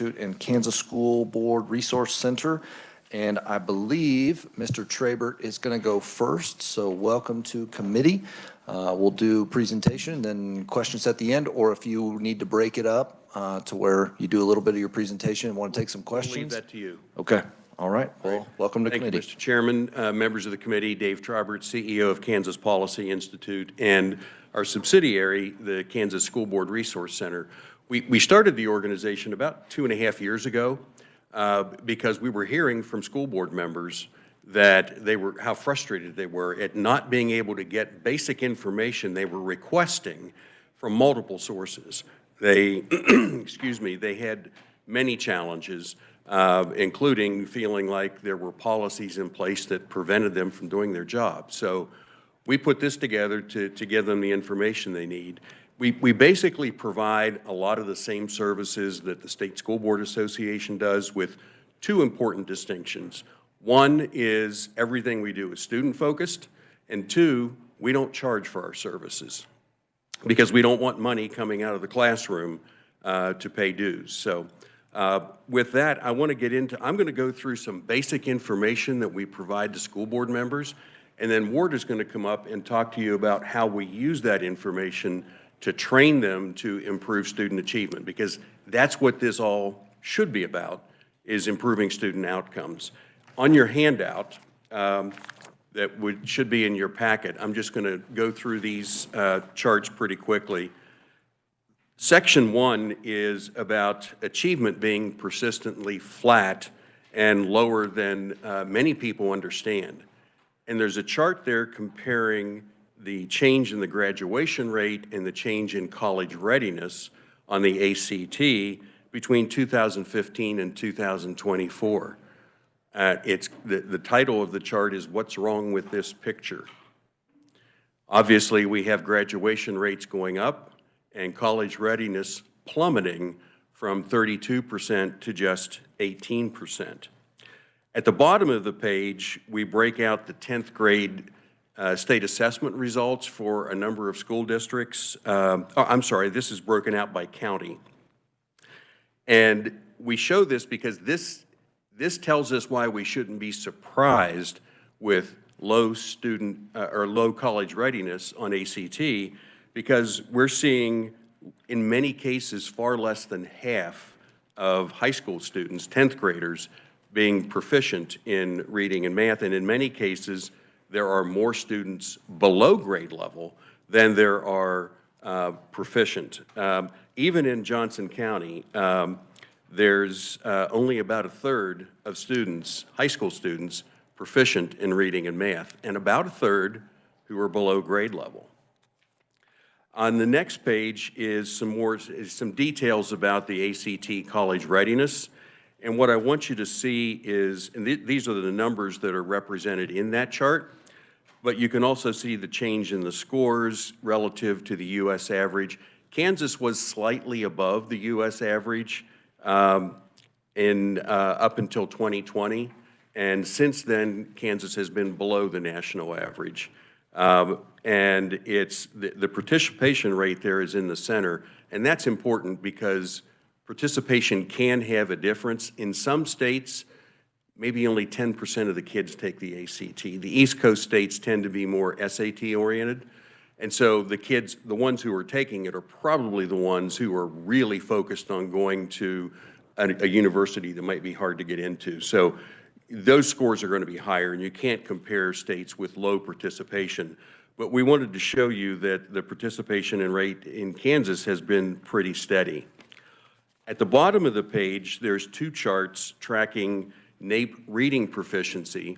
and Kansas School Board Resource Center. And I believe Mr. Trabert is going to go first. So welcome to committee. We'll do presentation, then questions at the end, or if you need to break it up to where you do a little bit of your presentation and want to take some questions. I'll leave that to you. Okay. All right. Well, welcome to committee. Thank you, Mr. Chairman, members of the committee, Dave Trabert, CEO of Kansas Policy Institute, and our subsidiary, the Kansas School Board Resource Center. We started the organization about 2.5 years ago because we were hearing from school board members that how frustrated they were at not being able to get basic information they were requesting from multiple sources. They, excuse me, they had many challenges, including feeling like there were policies in place that prevented them from doing their job. So we put this together to give them the information they need. We basically provide a lot of the same services that the State School Board Association does, with two important distinctions. One is everything we do is student-focused, and two, we don't charge for our services because we don't want money coming out of the classroom to pay dues. So with that, I'm going to go through some basic information that we provide to school board members, and then Ward is going to come up and talk to you about how we use that information to train them to improve student achievement, because that's what this all should be about, is improving student outcomes. On your handout that should be in your packet, I'm just going to go through these charts pretty quickly. Section 1 is about achievement being persistently flat and lower than many people understand. And there's a chart there comparing the change in the graduation rate and the change in college readiness on the ACT between 2015 and 2024. The title of the chart is "What's Wrong with This Picture?" Obviously, we have graduation rates going up and college readiness plummeting from 32% to just 18%. At the bottom of the page, we break out the 10th grade state assessment results for a number of school districts. I'm sorry, this is broken out by county. And we show this because this tells us why we shouldn't be surprised with low student or low college readiness on ACT, because we're seeing, in many cases, far less than half of high school students, 10th graders, being proficient in reading and math, and in many cases, there are more students below grade level than there are proficient. Even in Johnson County, there's only about a third of students, high school students, proficient in reading and math, and about a third who are below grade level. On the next page is some details about the ACT college readiness. And what I want you to see is, and these are the numbers that are represented in that chart, but you can also see the change in the scores relative to the U.S. average. Kansas was slightly above the U.S. average up until 2020, and since then, Kansas has been below the national average. And it's the participation rate there is in the center, and that's important because participation can have a difference. In some states, maybe only 10% of the kids take the ACT. The East Coast states tend to be more SAT oriented. And so the kids, the ones who are taking it, are probably the ones who are really focused on going to a university that might be hard to get into. So those scores are going to be higher, and you can't compare states with low participation. But we wanted to show you that the participation rate in Kansas has been pretty steady. At the bottom of the page, there's two charts tracking NAEP reading proficiency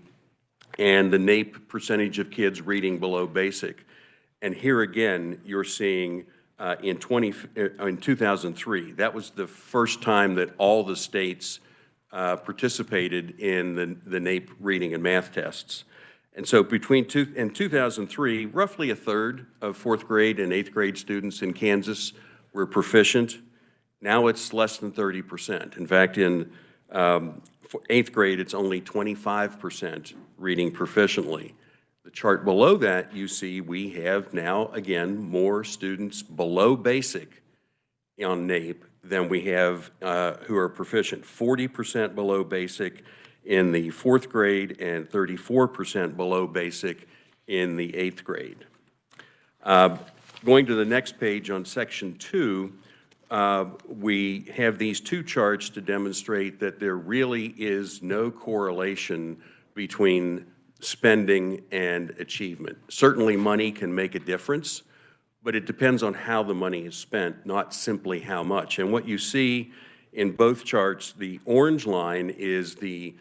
and the NAEP percentage of kids reading below basic. And here again, you're seeing in 2003, that was the first time that all the states participated in the NAEP reading and math tests. And so in 2003, roughly a third of 4th grade and 8th grade students in Kansas were proficient. Now it's less than 30%. In fact, in 8th grade, it's only 25% reading proficiently. The chart below that, you see we have now, again, more students below basic on NAEP than we have who are proficient, 40% below basic in the 4th grade and 34% below basic in the 8th grade. Going to the next page on section 2, we have these two charts to demonstrate that there really is no correlation between spending and achievement. Certainly money can make a difference, but it depends on how the money is spent, not simply how much. And what you see in both charts, the orange line is the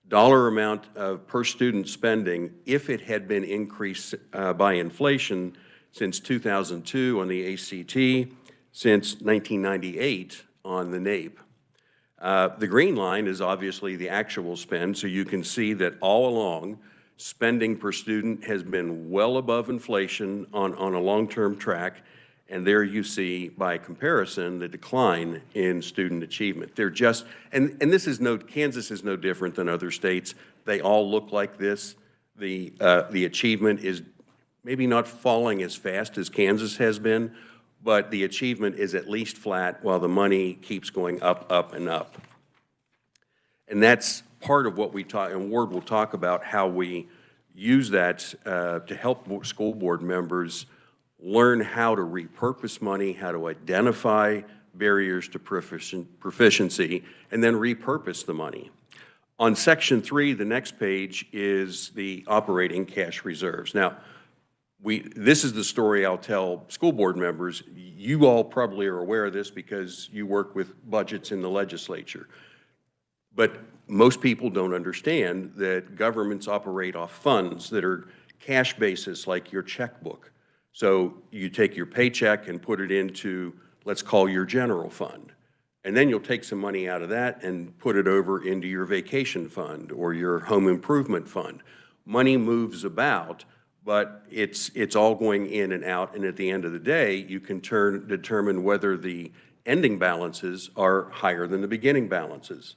dollar amount of per student spending if it had been increased by inflation since 2002 on the ACT, since 1998 on the NAEP. The green line is obviously the actual spend, so you can see that all along, spending per student has been well above inflation on a long-term track, and there you see, by comparison, the decline in student achievement. They're just, and this is Kansas is no different than other states. They all look like this. The achievement is maybe not falling as fast as Kansas has been, but the achievement is at least flat while the money keeps going up, up, and up. And that's part of what we talk, and Ward will talk about how we use that to help school board members learn how to repurpose money, how to identify barriers to proficiency, and then repurpose the money. On section 3, the next page is the operating cash reserves. Now, this is the story I'll tell school board members. You all probably are aware of this because you work with budgets in the legislature. But most people don't understand that governments operate off funds that are cash basis, like your checkbook. So you take your paycheck and put it into, let's call your general fund. And then you'll take some money out of that and put it over into your vacation fund or your home improvement fund. Money moves about, but it's all going in and out. And at the end of the day, you can determine whether the ending balances are higher than the beginning balances.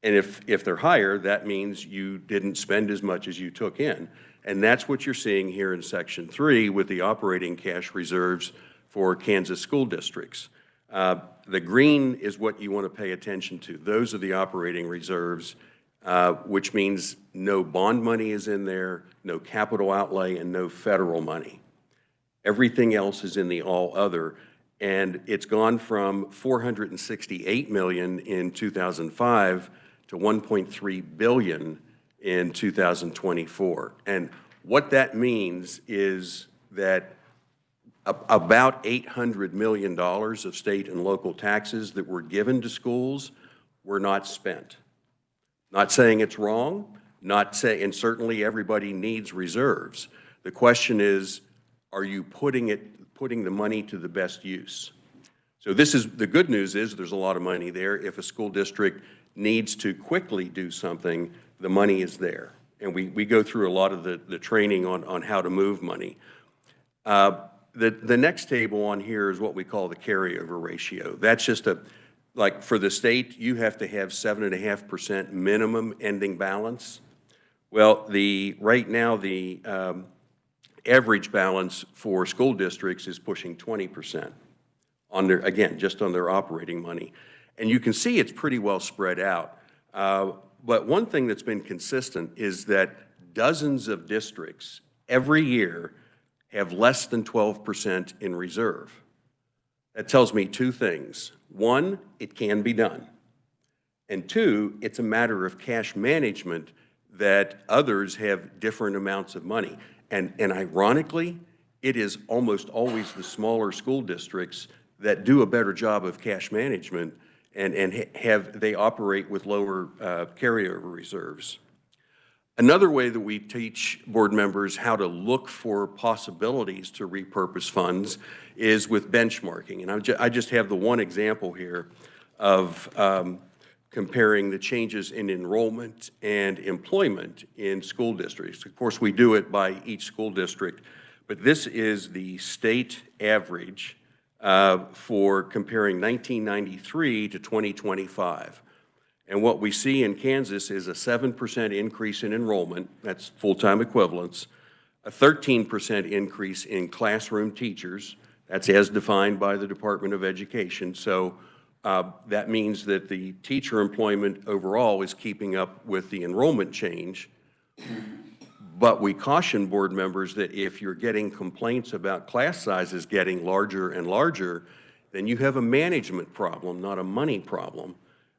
And if they're higher, that means you didn't spend as much as you took in. And that's what you're seeing here in section 3 with the operating cash reserves for Kansas school districts. The green is what you want to pay attention to. Those are the operating reserves, which means no bond money is in there, no capital outlay, and no federal money. Everything else is in the all other. And it's gone from $468 million in 2005 to $1.3 billion in 2024. And what that means is that about $800 million of state and local taxes that were given to schools were not spent. Not saying it's wrong, and certainly everybody needs reserves. The question is, are you putting the money to the best use? So the good news is there's a lot of money there. If a school district needs to quickly do something, the money is there. And we go through a lot of the training on how to move money. The next table on here is what we call the carryover ratio. That's just like for the state, you have to have 7.5% minimum ending balance. Well, right now the average balance for school districts is pushing 20% on just on their operating money. And you can see it's pretty well spread out. But one thing that's been consistent is that dozens of districts every year have less than 12% in reserve. That tells me two things. One, it can be done. And two, it's a matter of cash management that others have different amounts of money. And ironically, it is almost always the smaller school districts that do a better job of cash management and they operate with lower carryover reserves. Another way that we teach board members how to look for possibilities to repurpose funds is with benchmarking. And I just have the one example here of comparing the changes in enrollment and employment in school districts. Of course, we do it by each school district, but this is the state average for comparing 1993 to 2025. And what we see in Kansas is a 7% increase in enrollment, that's full-time equivalents, a 13% increase in classroom teachers, that's as defined by the Department of Education. So That means that the teacher employment overall is keeping up with the enrollment change. But we caution board members that if you're getting complaints about class sizes getting larger and larger, then you have a management problem, not a money problem,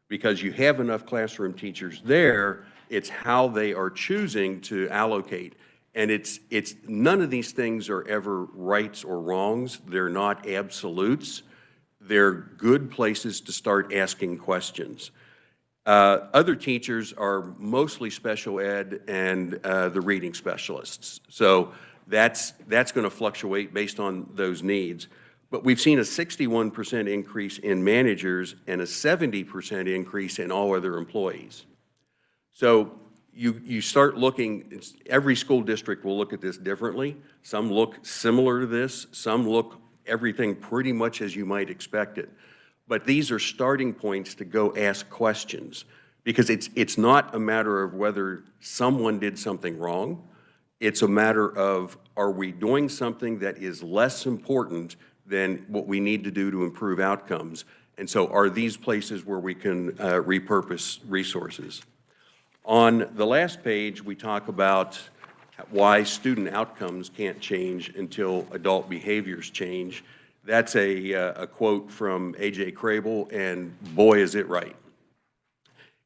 because you have enough classroom teachers there. It's how they are choosing to allocate. And it's none of these things are ever rights or wrongs. They're not absolutes. They're good places to start asking questions. Other teachers are mostly special ed and the reading specialists. So that's going to fluctuate based on those needs. But we've seen a 61% increase in managers and a 70% increase in all other employees. So you start looking, every school district will look at this differently. Some look similar to this, some look everything pretty much as you might expect it. But these are starting points to go ask questions, because it's not a matter of whether someone did something wrong. It's a matter of, are we doing something that is less important than what we need to do to improve outcomes? And so are these places where we can repurpose resources? On the last page, we talk about why student outcomes can't change until adult behaviors change. That's a quote from A.J. Crable, and boy, is it right.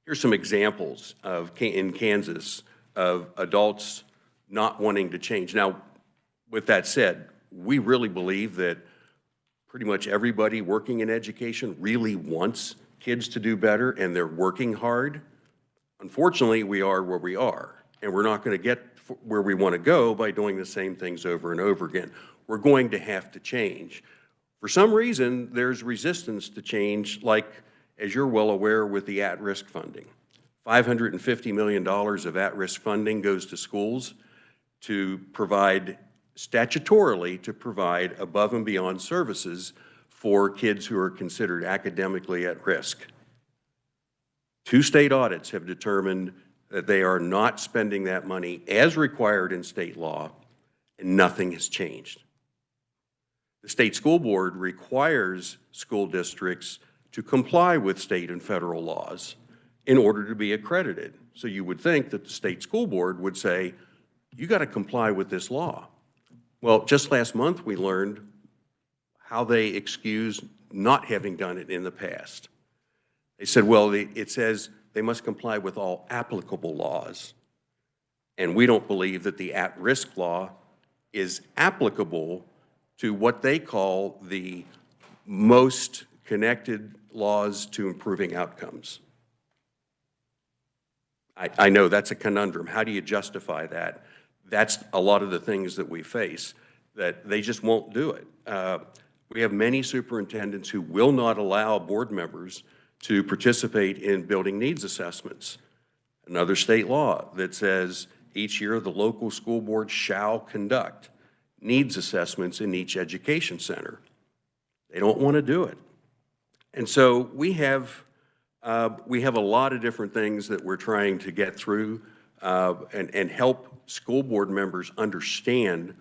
Here's some examples in Kansas of adults not wanting to change. Now, with that said, we really believe that pretty much everybody working in education really wants kids to do better, and they're working hard. Unfortunately, we are where we are, and we're not going to get where we want to go by doing the same things over and over again. We're going to have to change. For some reason, there's resistance to change, like, as you're well aware, with the at-risk funding. $550 million of at-risk funding goes to schools to provide, statutorily, to provide above and beyond services for kids who are considered academically at risk. 2 state audits have determined that they are not spending that money as required in state law, and nothing has changed. The state school board requires school districts to comply with state and federal laws in order to be accredited. So you would think that the state school board would say, you got to comply with this law. Well, just last month we learned how they excuse not having done it in the past. They said, well, it says they must comply with all applicable laws. And we don't believe that the at-risk law is applicable to what they call the most connected laws to improving outcomes. I know that's a conundrum. How do you justify that? That's a lot of the things that we face, that they just won't do it. We have many superintendents who will not allow board members to participate in building needs assessments. Another state law that says each year the local school board shall conduct needs assessments in each education center. They don't want to do it. And so we have a lot of different things that we're trying to get through and help school board members understand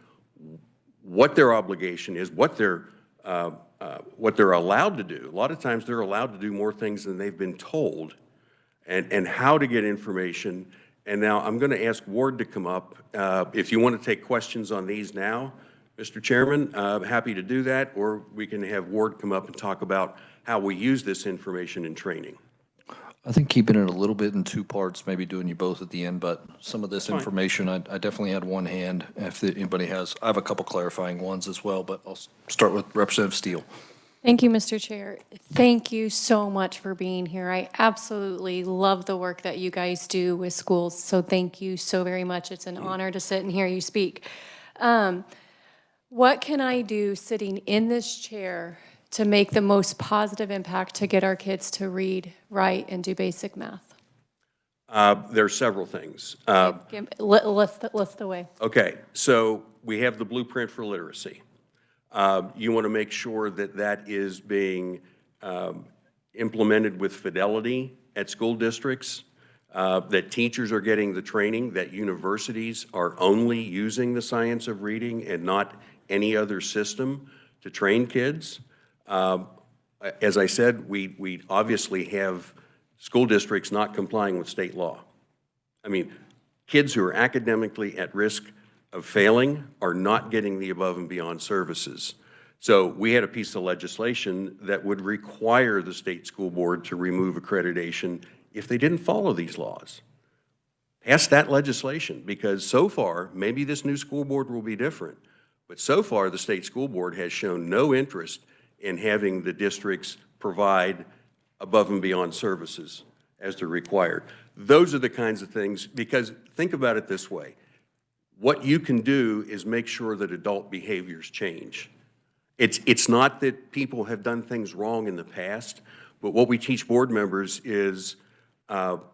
what their obligation is, what they're allowed to do. A lot of times they're allowed to do more things than they've been told, and how to get information. And now I'm going to ask Ward to come up. If you want to take questions on these now, Mr. Chairman, happy to do that, or we can have Ward come up and talk about how we use this information in training. I think keeping it a little bit in 2 parts, maybe doing you both at the end, but some of this information, I definitely had one hand. If anybody has, I have a couple clarifying ones as well, but I'll start with Representative Steele. Thank you, Mr. Chair. Thank you so much for being here. I absolutely love the work that you guys do with schools, so thank you so very much. It's an honor to sit and hear you speak. What can I do sitting in this chair to make the most positive impact to get our kids to read, write, and do basic math? There are several things. List the way. Okay, so we have the blueprint for literacy. You want to make sure that that is being implemented with fidelity at school districts, that teachers are getting the training, that universities are only using the science of reading and not any other system to train kids. As I said, we obviously have school districts not complying with state law. I mean, kids who are academically at risk of failing are not getting the above and beyond services. So we had a piece of legislation that would require the state school board to remove accreditation if they didn't follow these laws. Pass that legislation, because so far, maybe this new school board will be different, but so far the state school board has shown no interest in having the districts provide above and beyond services as they're required. Those are the kinds of things, because think about it this way. What you can do is make sure that adult behaviors change. It's not that people have done things wrong in the past, but what we teach board members is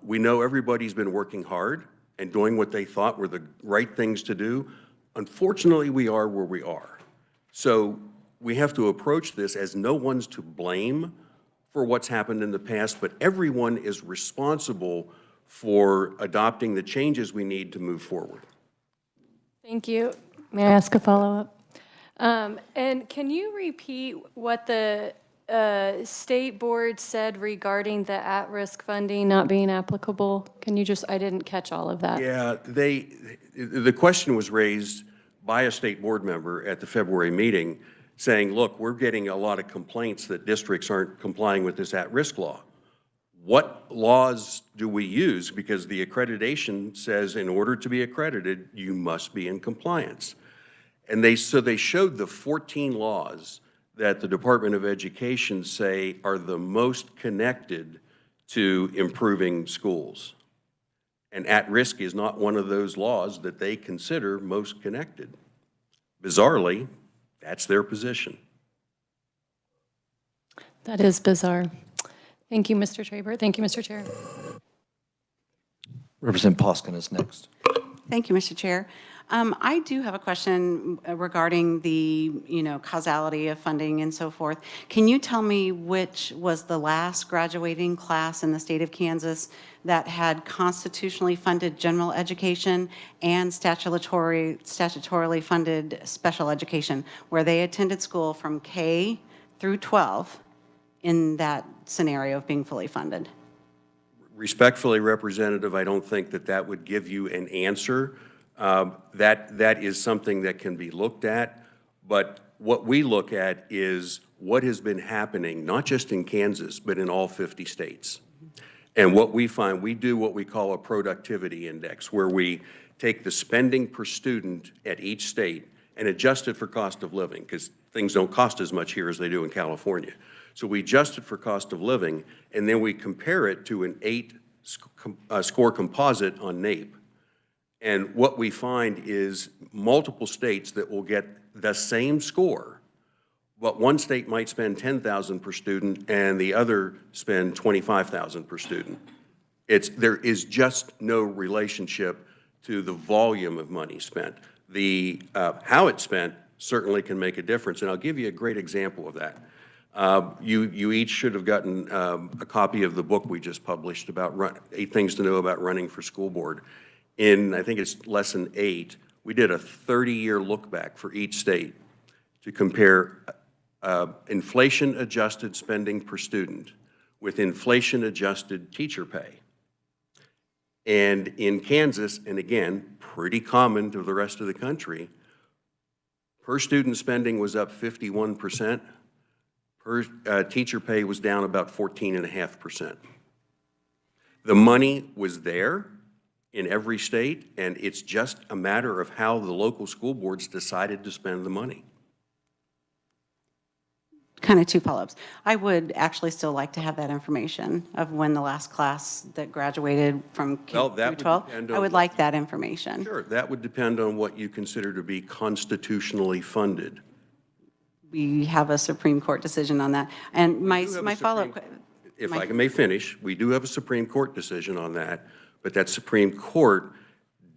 we know everybody's been working hard and doing what they thought were the right things to do. Unfortunately, we are where we are. So we have to approach this as no one's to blame for what's happened in the past, but everyone is responsible for adopting the changes we need to move forward. Thank you. May I ask a follow-up? And can you repeat what the state board said regarding the at-risk funding not being applicable? Can you just, I didn't catch all of that. Yeah, the question was raised by a state board member at the February meeting saying, look, we're getting a lot of complaints that districts aren't complying with this at-risk law. What laws do we use? Because the accreditation says in order to be accredited, you must be in compliance. And so they showed the 14 laws that the Department of Education say are the most connected to improving schools. And at-risk is not one of those laws that they consider most connected. Bizarrely, that's their position. That is bizarre. Thank you, Mr. Traber. Thank you, Mr. Chair. Representative Poskin is next. Thank you, Mr. Chair. I do have a question regarding the, causality of funding and so forth. Can you tell me which was the last graduating class in the state of Kansas that had constitutionally funded general education and statutorily funded special education, where they attended school from K through 12 in that scenario of being fully funded? Respectfully, Representative, I don't think that would give you an answer. That is something that can be looked at, but what we look at is what has been happening, not just in Kansas, but in all 50 states. And what we find, we do what we call a productivity index, where we take the spending per student at each state and adjust it for cost of living, because things don't cost as much here as they do in California. So we adjust it for cost of living, and then we compare it to an 8-score composite on NAEP. And what we find is multiple states that will get the same score, but one state might spend $10,000 per student and the other spend $25,000 per student. There is just no relationship to the volume of money spent. How it's spent certainly can make a difference, and I'll give you a great example of that. You each should have gotten a copy of the book we just published about 8 Things to Know About Running for School Board. In, I think it's lesson 8, we did a 30-year look back for each state to compare inflation-adjusted spending per student with inflation-adjusted teacher pay. And in Kansas, and again, pretty common to the rest of the country, per student spending was up 51%. Teacher pay was down about 14.5%. The money was there in every state, and it's just a matter of how the local school boards decided to spend the money. Kind of 2 follow-ups. I would actually still like to have that information of when the last class that graduated from K through 12. I would like that information. Sure, that would depend on what you consider to be constitutionally funded. We have a Supreme Court decision on that. And my follow-up... If I may finish, we do have a Supreme Court decision on that, but that Supreme Court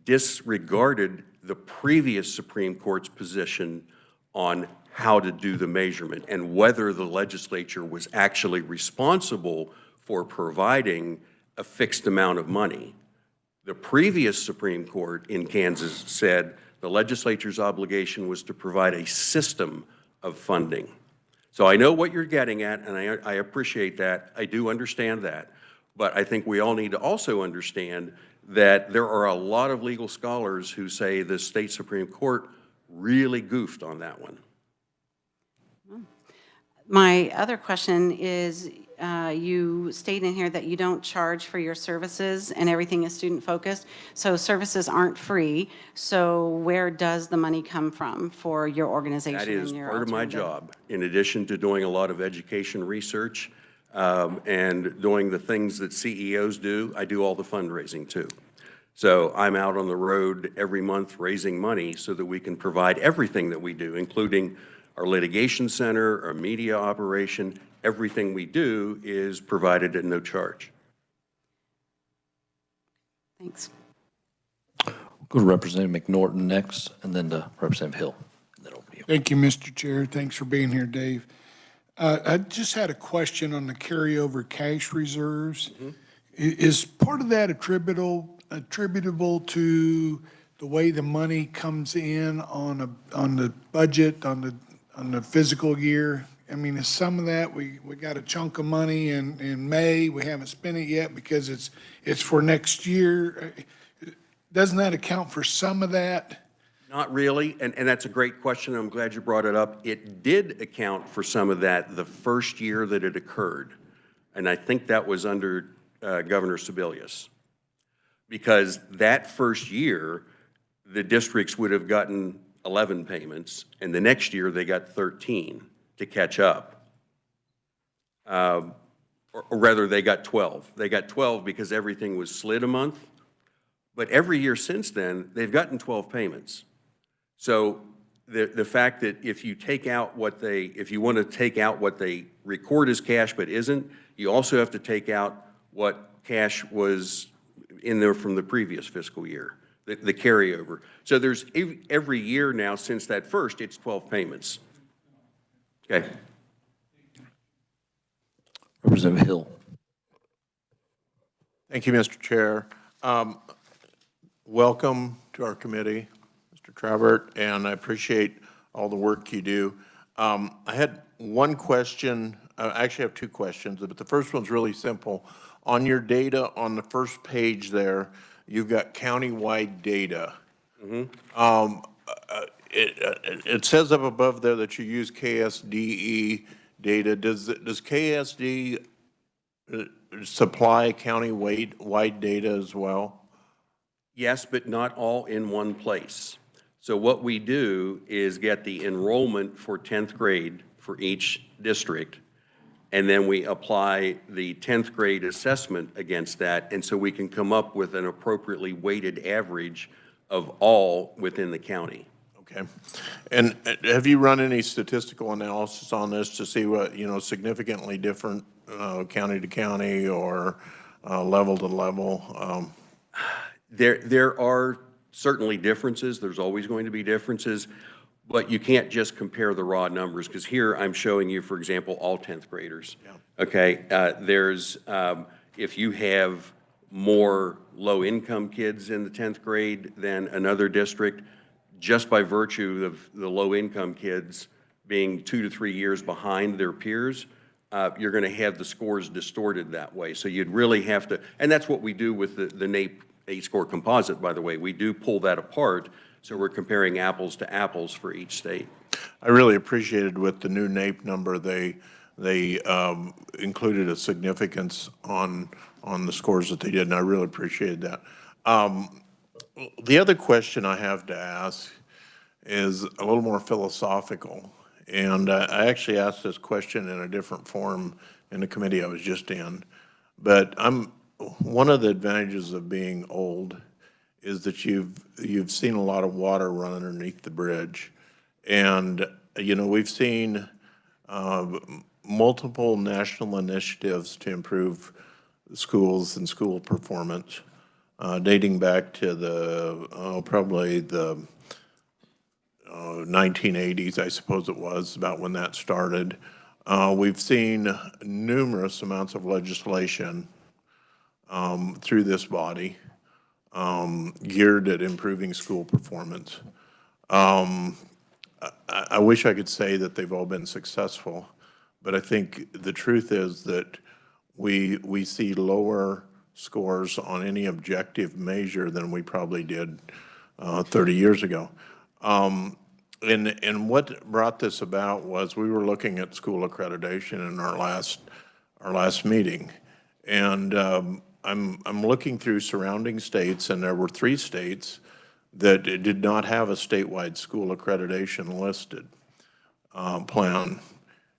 disregarded the previous Supreme Court's position on how to do the measurement and whether the legislature was actually responsible for providing a fixed amount of money. The previous Supreme Court in Kansas said the legislature's obligation was to provide a system of funding. So I know what you're getting at, and I appreciate that. I do understand that. But I think we all need to also understand that there are a lot of legal scholars who say the state Supreme Court really goofed on that one. My other question is, you state in here that you don't charge for your services and everything is student-focused, so services aren't free. So where does the money come from for your organization That and is your part of my alternative? job. In addition to doing a lot of education research and doing the things that CEOs do, I do all the fundraising too. So I'm out on the road every month raising money so that we can provide everything that we do, including our litigation center, our media operation. Everything we do is provided at no charge. Thanks. Go to Representative McNorton next, and then to Representative Hill. And then over to you. Thank you, Mr. Chair. Thanks for being here, Dave. I just had a question on the carryover cash reserves. Is part of that attributable to the way the money comes in on the budget, on the fiscal year? I mean, is some of that, we got a chunk of money in May, we haven't spent it yet because it's for next year. Doesn't that account for some of that? Not really, and that's a great question. I'm glad you brought it up. It did account for some of that the first year that it occurred, and I think that was under Governor Sebelius. Because that first year, the districts would have gotten 11 payments, and the next year they got 13 to catch up. Or rather, they got 12. They got 12 because everything was slid a month. But every year since then, they've gotten 12 payments. So the fact that if you take out if you want to take out what they record as cash but isn't, you also have to take out what cash was in there from the previous fiscal year, the carryover. So there's every year now since that first, it's 12 payments. Okay. Representative Hill. Thank you, Mr. Chair. Welcome to our committee, Mr. Travert, and I appreciate all the work you do. I had one question. I actually have two questions, but the first one's really simple. On your data on the first page there, you've got county-wide data. It says up above there that you use KSDE data. Does KSD supply county-wide data as well? Yes, but not all in one place. So what we do is get the enrollment for 10th grade for each district, and then we apply the 10th grade assessment against that, and so we can come up with an appropriately weighted average of all within the county. Okay. And have you run any statistical analysis on this to see what, significantly different county to county or level to level? There are certainly differences. There's always going to be differences, but you can't just compare the raw numbers, because here I'm showing you, for example, all 10th graders. Yeah. Okay, if you have more low-income kids in the 10th grade than another district, just by virtue of the low-income kids being 2 to 3 years behind their peers, you're going to have the scores distorted that way. So you'd really have to, and that's what we do with the NAEP score composite, by the way. We do pull that apart, so we're comparing apples to apples for each state. I really appreciated with the new NAEP number, they included a significance on the scores that they did, and I really appreciated that. The other question I have to ask is a little more philosophical, and I actually asked this question in a different forum in the committee I was just in, but one of the advantages of being old is that you've seen a lot of water run underneath the bridge. And, we've seen multiple national initiatives to improve schools and school performance, dating back to probably the 1980s, I suppose it was, about when that started. We've seen numerous amounts of legislation through this body geared at improving school performance. I wish I could say that they've all been successful, But I think the truth is that we see lower scores on any objective measure than we probably did 30 years ago. And what brought this about was we were looking at school accreditation in our last meeting. And I'm looking through surrounding states, and there were 3 states that did not have a statewide school accreditation listed plan.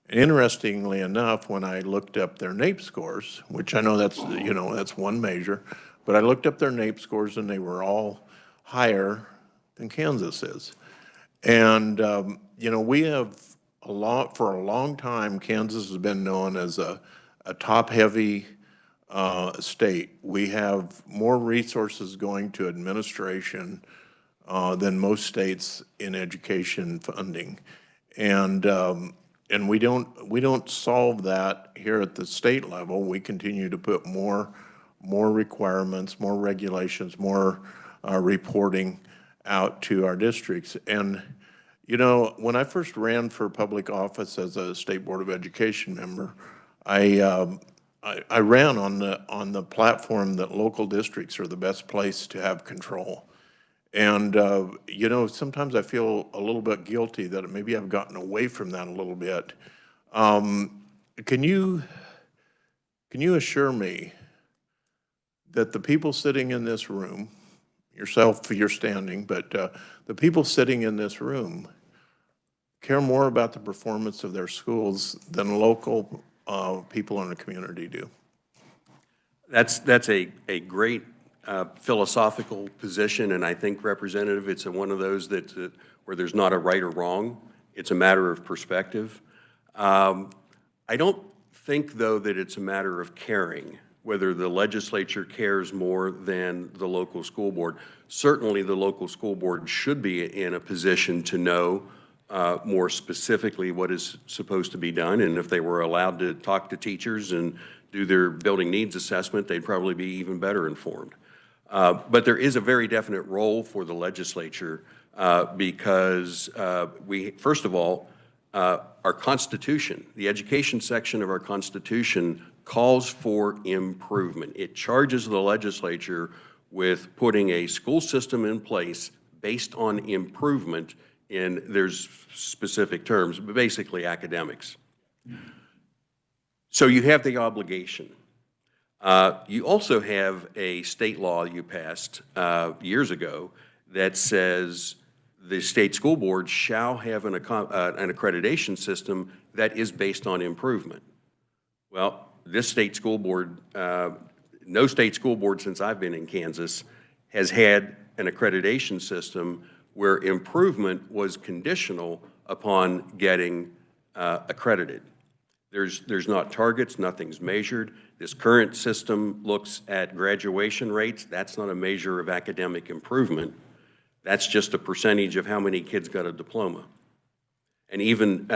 Interestingly enough, when I looked up their NAEP scores, which I know that's one measure, but I looked up their NAEP scores and they were all higher than Kansas is. And, we have for a long time, Kansas has been known as a top-heavy state. We have more resources going to administration than most states in education funding. And we don't solve that here at the state level. We continue to put more requirements, more regulations, more reporting out to our districts. And, when I first ran for public office as a State Board of Education member, I ran on the platform that local districts are the best place to have control. And, sometimes I feel a little bit guilty that maybe I've gotten away from that a little bit. Can you assure me that the people sitting in this room, yourself, you're standing, but the people sitting in this room care more about the performance of their schools than local people in the community do? That's a great philosophical position, and I think, Representative, it's one of those that where there's not a right or wrong. It's a matter of perspective. I don't think, though, that it's a matter of caring, whether the legislature cares more than the local school board. Certainly, the local school board should be in a position to know more specifically what is supposed to be done, and if they were allowed to talk to teachers and do their building needs assessment, they'd probably be even better informed. But there is a very definite role for the legislature because first of all, our Constitution, the education section of our Constitution calls for improvement. It charges the legislature with putting a school system in place based on improvement there's specific terms, but basically academics. So you have the obligation. You also have a state law you passed years ago that says the state school board shall have an accreditation system that is based on improvement. Well, this state school board, no state school board since I've been in Kansas has had an accreditation system where improvement was conditional upon getting accredited. There's not targets, nothing's measured. This current system looks at graduation rates. That's not a measure of academic improvement. That's just a percentage of how many kids got a diploma. And even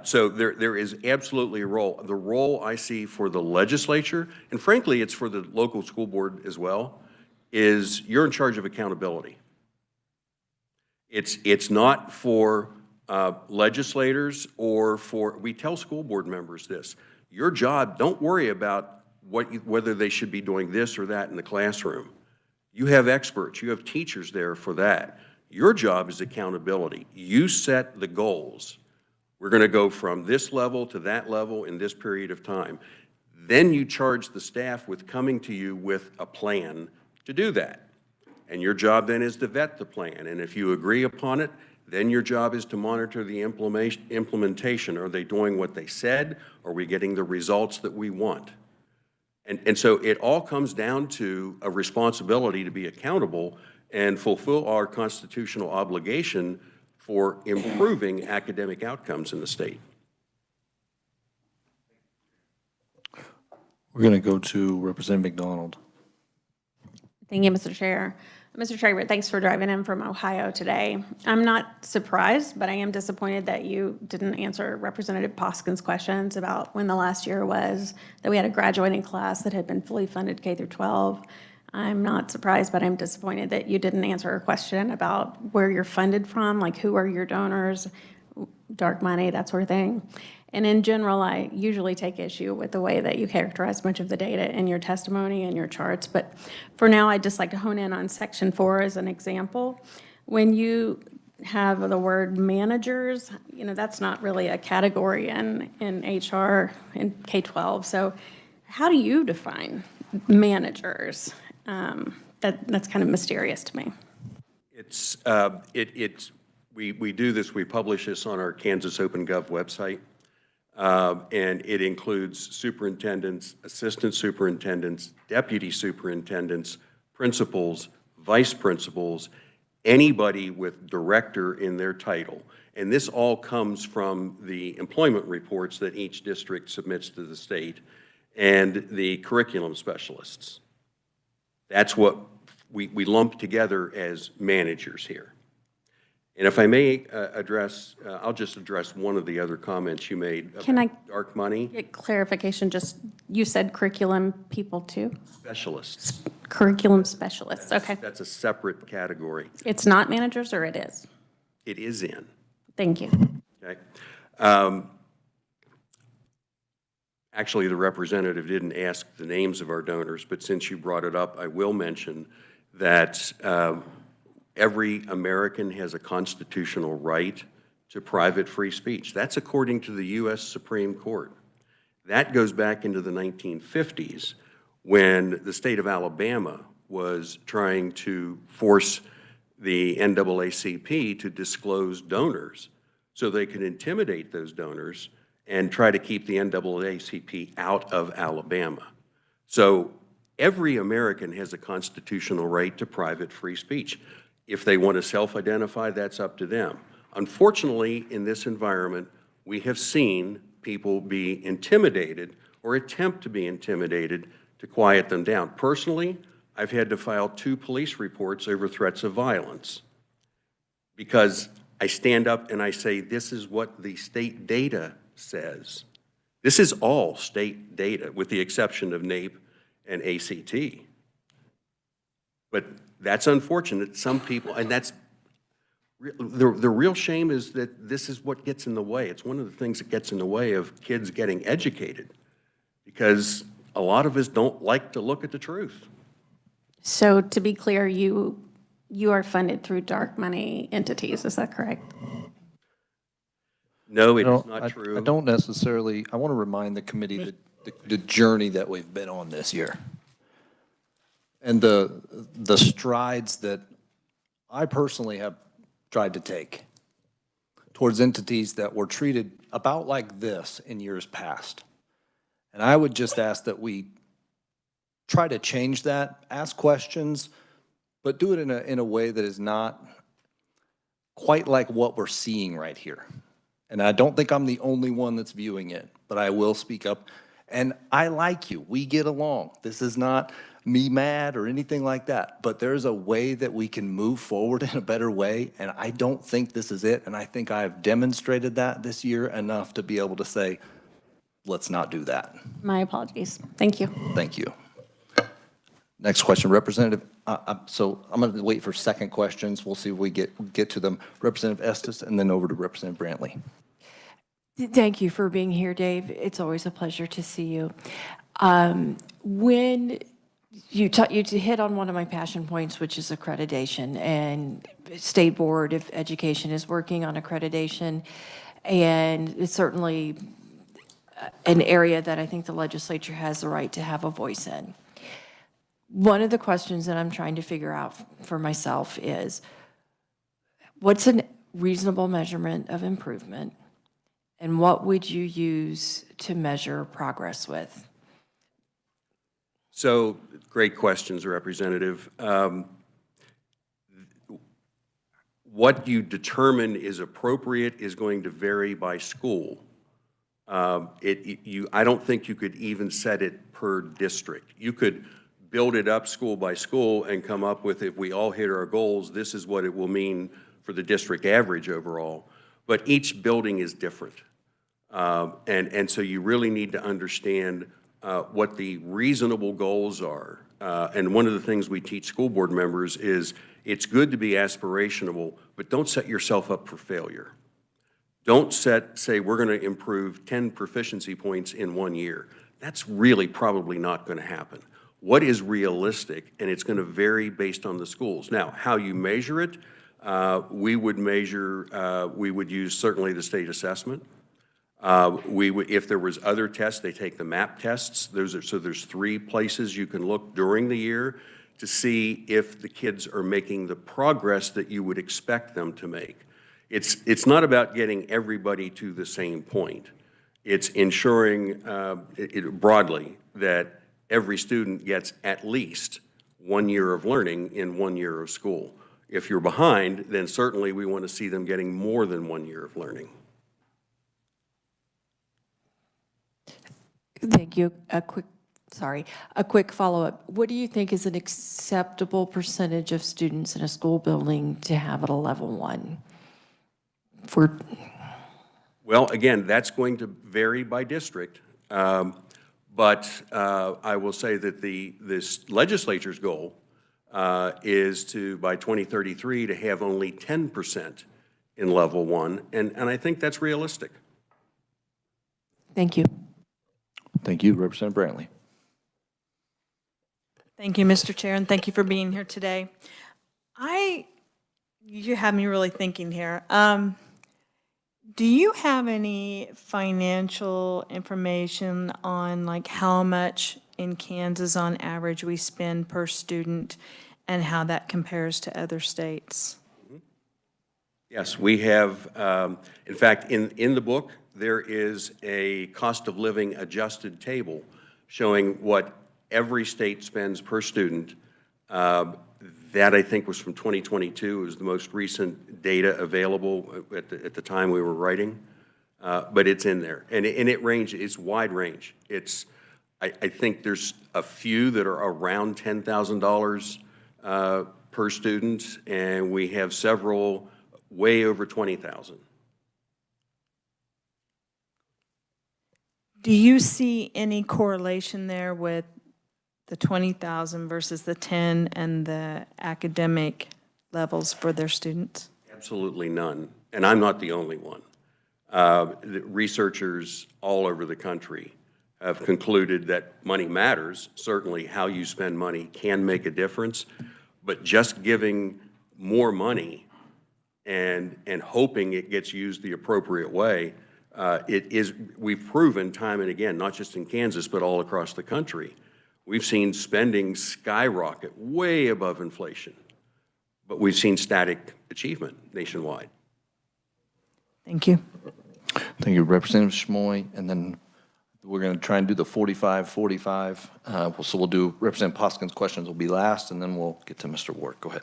so there is absolutely a role. The role I see for the legislature, and frankly it's for the local school board as well, is you're in charge of accountability. It's not for legislators or we tell school board members this. Your job, don't worry about whether they should be doing this or that in the classroom. You have experts, you have teachers there for that. Your job is accountability. You set the goals. We're going to go from this level to that level in this period of time. Then you charge the staff with coming to you with a plan to do that. And your job then is to vet the plan. And if you agree upon it, then your job is to monitor the implementation. Are they doing what they said? Are we getting the results that we want? And so it all comes down to a responsibility to be accountable and fulfill our constitutional obligation for improving academic outcomes in the state. We're going to go to Representative McDonald. Thank you, Mr. Chair. Mr. Traber, thanks for driving in from Ohio today. I'm not surprised, but I am disappointed that you didn't answer Representative Poskin's questions about when the last year was that we had a graduating class that had been fully funded K through 12. I'm not surprised, but I'm disappointed that you didn't answer a question about where you're funded from, like who are your donors, dark money, that sort of thing. And in general, I usually take issue with the way that you characterize much of the data in your testimony and your charts. But for now, I'd just like to hone in on Section 4 as an example. When you have the word managers, that's not really a category in HR in K-12. So how do you define managers? That's kind of mysterious to me. We do this, we publish this on our Kansas Open Gov website, and it includes superintendents, assistant superintendents, deputy superintendents, principals, vice principals, anybody with director in their title. And this all comes from the employment reports that each district submits to the state and the curriculum specialists. That's what we lump together as managers here. And if I may address, I'll just address one of the other comments you made Can I about dark money. get clarification? Just, you said curriculum people too? Specialists. Curriculum specialists, okay. That's a separate category. It's not managers, or it is? It is in, Thank you. okay? Actually, the representative didn't ask the names of our donors, but since you brought it up, I will mention that every American has a constitutional right to private free speech. That's according to the U.S. Supreme Court. That goes back into the 1950s when the state of Alabama was trying to force the NAACP to disclose donors so they could intimidate those donors and try to keep the NAACP out of Alabama. So every American has a constitutional right to private free speech. If they want to self-identify, that's up to them. Unfortunately, in this environment, we have seen people be intimidated or attempt to be intimidated to quiet them down. Personally, I've had to file 2 police reports over threats of violence because I stand up and I say, this is what the state data says. This is all state data, with the exception of NAEP and ACT. But that's unfortunate. Some people, and that's, the real shame is that this is what gets in the way. It's one of the things that gets in the way of kids getting educated, because a lot of us don't like to look at the truth. So to be clear, you are funded through dark money entities, is that correct? No, it No, is not true. I don't necessarily, I want to remind the committee that the journey that we've been on this year and the strides that I personally have tried to take towards entities that were treated about like this in years past. And I would just ask that we try to change that, ask questions, but do it in a way that is not quite like what we're seeing right here. And I don't think I'm the only one that's viewing it, but I will speak up. And I like you. We get along. This is not me mad or anything like that, but there's a way that we can move forward in a better way, and I don't think this is it, and I think I've demonstrated that this year enough to be able to say, let's not do that. My apologies. Thank you. Thank you. Next question, Representative, so I'm going to wait for second questions. We'll see if we get to them. Representative Estes, and then over to Representative Brantley. Thank you for being here, Dave. It's always a pleasure to see you. When you hit on one of my passion points, which is accreditation, and State Board of Education is working on accreditation, and it's certainly an area that I think the legislature has the right to have a voice in. One of the questions that I'm trying to figure out for myself is, what's a reasonable measurement of improvement, and what would you use to measure progress with? So, great questions, Representative. What you determine is appropriate is going to vary by school. I don't think you could even set it per district. You could build it up school by school and come up with, if we all hit our goals, this is what it will mean for the district average overall. But each building is different. And so you really need to understand what the reasonable goals are. And one of the things we teach school board members is it's good to be aspirational, but don't set yourself up for failure. Don't say we're going to improve 10 proficiency points in 1 year. That's really probably not going to happen. What is realistic, and it's going to vary based on the schools. Now, how you measure it, we would use certainly the state assessment. If there was other tests, they take the MAP tests. So there's 3 places you can look during the year to see if the kids are making the progress that you would expect them to make. It's not about getting everybody to the same point. It's ensuring broadly that every student gets at least 1 year of learning in 1 year of school. If you're behind, then certainly we want to see them getting more than 1 year of learning. Thank you. A quick follow-up. What do you think is an acceptable percentage of students in a school building to have at a level 1? Well, again, that's going to vary by district. But I will say that this legislature's goal is to, by 2033, to have only 10% in level 1, and I think that's realistic. Thank you. Thank you, Representative Brantley. Thank you, Mr. Chair, and thank you for being here today. You have me really thinking here. Do you have any financial information on like how much in Kansas on average we spend per student and how that compares to other states? Yes, we have, in fact, in the book, there is a cost of living adjusted table showing what every state spends per student. That, I think, was from 2022. It was the most recent data available at the time we were writing. But it's in there. And it's wide range. I think there's a few that are around $10,000 per student, and we have several way over $20,000. Do you see any correlation there with the 20,000 versus the 10 and the academic levels for their students? Absolutely none, and I'm not the only one. The researchers all over the country have concluded that money matters. Certainly how you spend money can make a difference, but just giving more money and hoping it gets used the appropriate way, we've proven time and again, not just in Kansas, but all across the country, we've seen spending skyrocket way above inflation, but we've seen static achievement nationwide. Thank you. Thank you, Representative Schmoy. And then we're going to try and do the 45-45. So we'll do Representative Poskin's questions will be last, and then we'll get to Mr. Ward. Go ahead.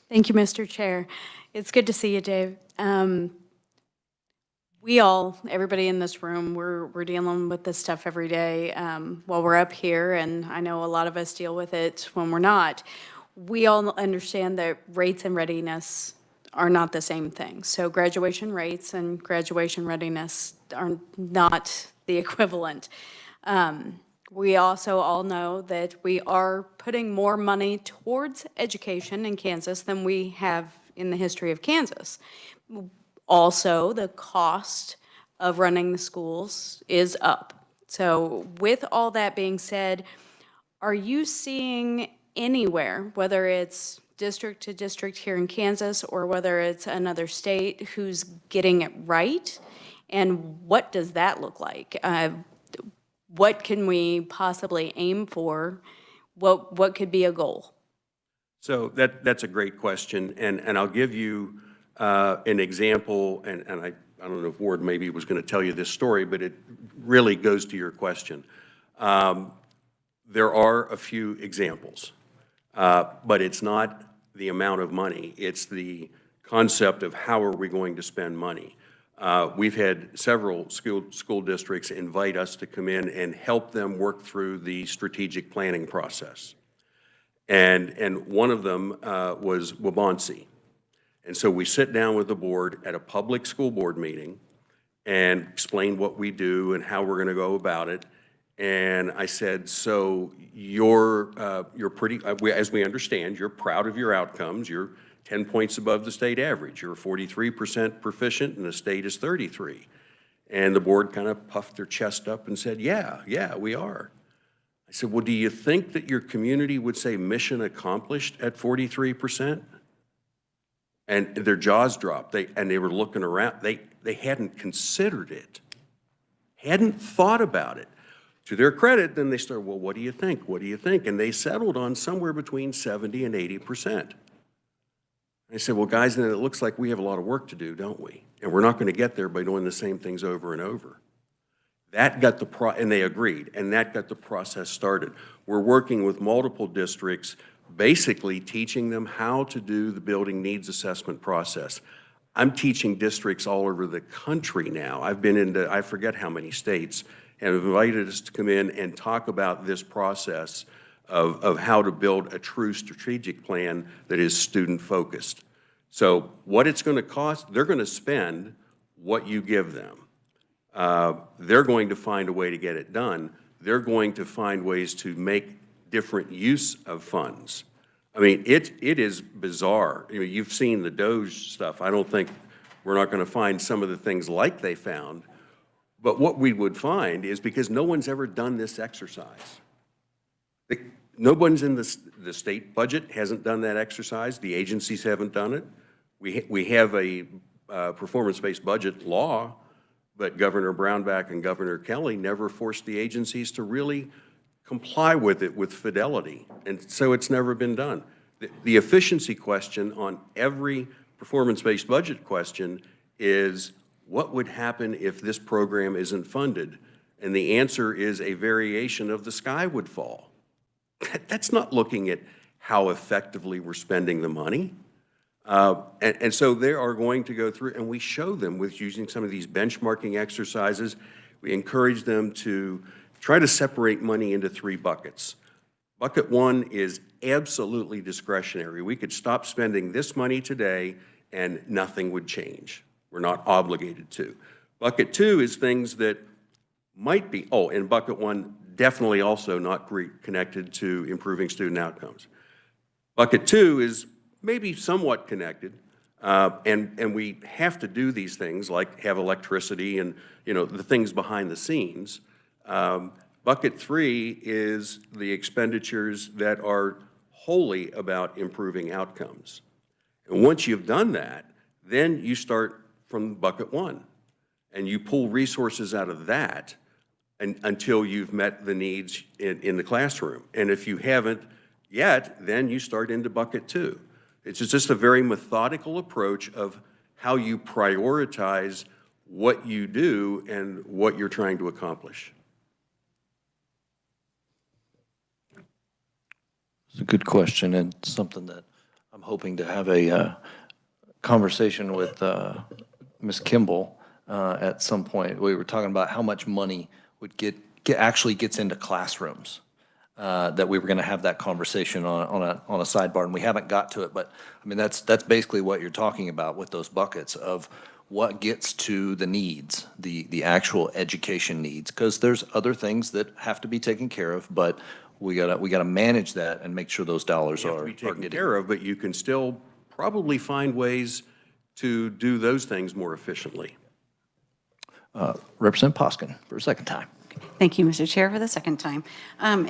Thank you, Mr. Chair. It's good to see you, Dave. Everybody in this room, we're dealing with this stuff every day while we're up here, and I know a lot of us deal with it when we're not. We all understand that rates and readiness are not the same thing. So graduation rates and graduation readiness are not the equivalent. We also all know that we are putting more money towards education in Kansas than we have in the history of Kansas. Also, the cost of running the schools is up. So with all that being said, are you seeing anywhere, whether it's district to district here in Kansas or whether it's another state, who's getting it right? And what does that look like? What can we possibly aim for? What could be a goal? So that's a great question, and I'll give you an example, and I don't know if Ward maybe was going to tell you this story, but it really goes to your question. There are a few examples, but it's not the amount of money. It's the concept of how are we going to spend money. We've had several school districts invite us to come in and help them work through the strategic planning process. And one of them was Waubonsee. And so we sit down with the board at a public school board meeting and explain what we do and how we're going to go about it. And I said, so you're pretty, as we understand, you're proud of your outcomes. You're 10 points above the state average. You're 43% proficient and the state is 33. And the board kind of puffed their chest up and said, yeah, we are. I said, well, do you think that your community would say mission accomplished at 43%? And their jaws dropped. They were looking around. They hadn't considered it, hadn't thought about it. To their credit, then they started, well, what do you think? What do you think? And they settled on somewhere between 70 and 80%. I said, well, guys, then it looks like we have a lot of work to do, don't we? And we're not going to get there by doing the same things over and over. That got and they agreed, and that got the process started. We're working with multiple districts, basically teaching them how to do the building needs assessment process. I'm teaching districts all over the country now. I've been into, I forget how many states, and have invited us to come in and talk about this process of how to build a true strategic plan that is student-focused. So what it's going to cost, they're going to spend what you give them. They're going to find a way to get it done. They're going to find ways to make different use of funds. I mean, it is bizarre. I mean, you've seen the Doge stuff. I don't think we're not going to find some of the things like they found. But what we would find is, because no one's ever done this exercise. No one's in the state budget hasn't done that exercise. The agencies haven't done it. We have a performance-based budget law, but Governor Brownback and Governor Kelly never forced the agencies to really comply with it with fidelity, and so it's never been done. The efficiency question on every performance-based budget question is, what would happen if this program isn't funded? And the answer is a variation of the sky would fall. That's not looking at how effectively we're spending the money. And so they are going to go through, and we show them with using some of these benchmarking exercises. We encourage them to try to separate money into 3 buckets. Bucket 1 is absolutely discretionary. We could stop spending this money today and nothing would change. We're not obligated to. Bucket 2 is things that might be, and bucket 1 definitely also not connected to improving student outcomes. Bucket 2 is maybe somewhat connected, and we have to do these things like have electricity and, you know, the things behind the scenes. Bucket 3 is the expenditures that are wholly about improving outcomes. And once you've done that, then you start from bucket 1, and you pull resources out of that until you've met the needs in the classroom. And if you haven't yet, then you start into bucket 2. It's just a very methodical approach of how you prioritize what you do and what you're trying to accomplish. It's a good question, and something that I'm hoping to have a conversation with Ms. Kimball at some point. We were talking about how much money would actually gets into classrooms. That we were going to have that conversation on a sidebar, and we haven't got to it. But I mean, that's basically what you're talking about with those buckets of what gets to the needs, the actual education needs, because there's other things that have to be taken care of, but we gotta manage that and make sure those dollars Have to are be taken getting care of, but you can still probably find ways to do those things more efficiently. Representative Poskin for a second time. Thank you, Mr. Chair, for the second time.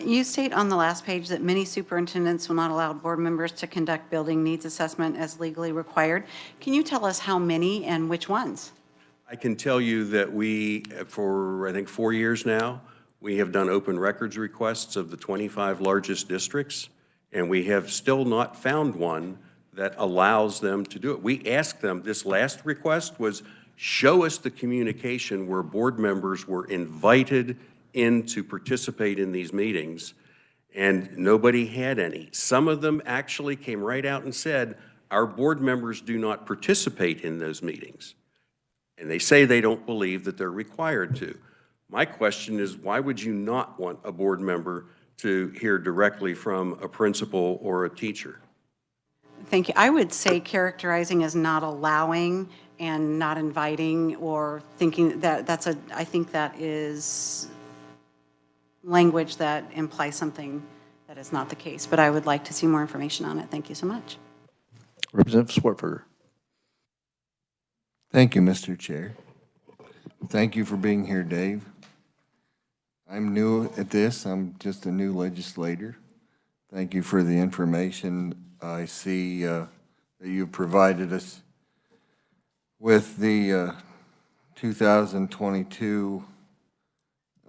You state on the last page that many superintendents will not allow board members to conduct building needs assessment as legally required. Can you tell us how many and which ones? I can tell you that we, for I think 4 years now, we have done open records requests of the 25 largest districts, and we have still not found one that allows them to do it. We asked them, this last request was, show us the communication where board members were invited in to participate in these meetings, and nobody had any. Some of them actually came right out and said, our board members do not participate in those meetings. And they say they don't believe that they're required to. My question is, why would you not want a board member to hear directly from a principal or a teacher? Thank you. I would say characterizing as not allowing and not inviting, or thinking that I think that is language that implies something that is not the case, but I would like to see more information on it. Thank you so much. Representative Swartberger. Thank you, Mr. Chair. Thank you for being here, Dave. I'm new at this. I'm just a new legislator. Thank you for the information. I see that you've provided us with the 2022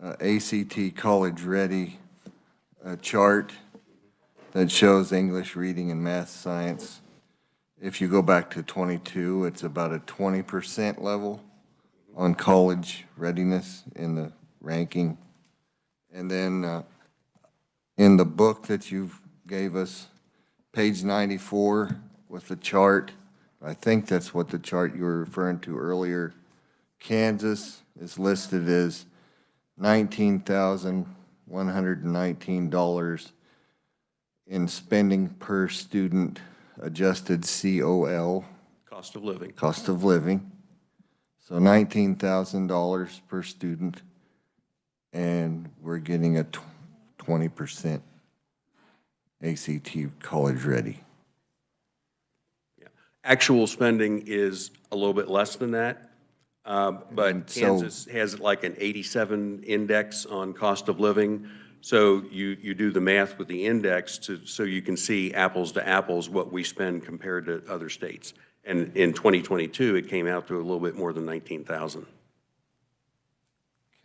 ACT College Ready chart that shows English, reading, and math science. If you go back to 22, it's about a 20% level on college readiness in the ranking. And then in the book that you gave us, page 94 with the chart, I think that's what the chart you were referring to earlier, Kansas is listed as $19,119 in spending per student adjusted COL. Cost of living. Cost of living. So $19,000 per student, and we're getting a 20% ACT college ready. Yeah. Actual spending is a little bit less than that, but Kansas has like an 87 index on cost of living. So you do the math with the index so you can see apples to apples what we spend compared to other states. And in 2022, it came out to a little bit more than 19,000.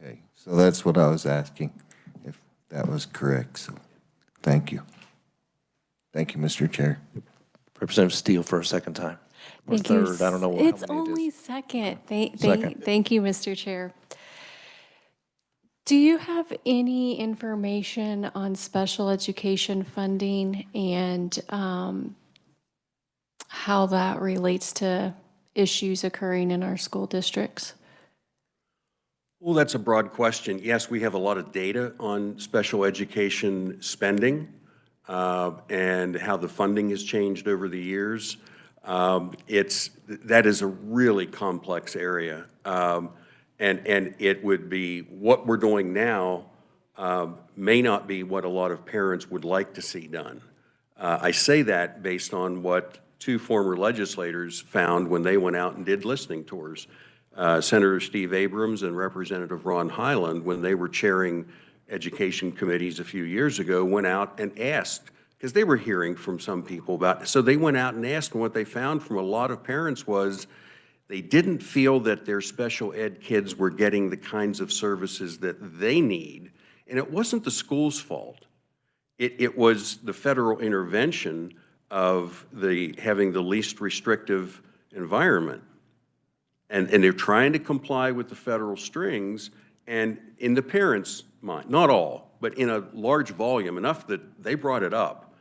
Okay, so that's what I was asking, if that was correct. So thank you. Thank you, Mr. Chair. Representative Steele for a second time. Or Thank you. third, I don't know how It's many it is. only second. Second. Thank you, Mr. Chair. Do you have any information on special education funding and how that relates to issues occurring in our school districts? Well, that's a broad question. Yes, we have a lot of data on special education spending and how the funding has changed over the years. That is a really complex area. And it would be, what we're doing now may not be what a lot of parents would like to see done. I say that based on what two former legislators found when they went out and did listening tours. Senator Steve Abrams and Representative Ron Hyland, when they were chairing education committees a few years ago, went out and asked, because they were hearing from some people about, so they went out and asked, and what they found from a lot of parents was they didn't feel that their special ed kids were getting the kinds of services that they need, and it wasn't the school's fault. It was the federal intervention of having the least restrictive environment. And they're trying to comply with the federal strings, and in the parents' mind, not all, but in a large volume, enough that they brought it up,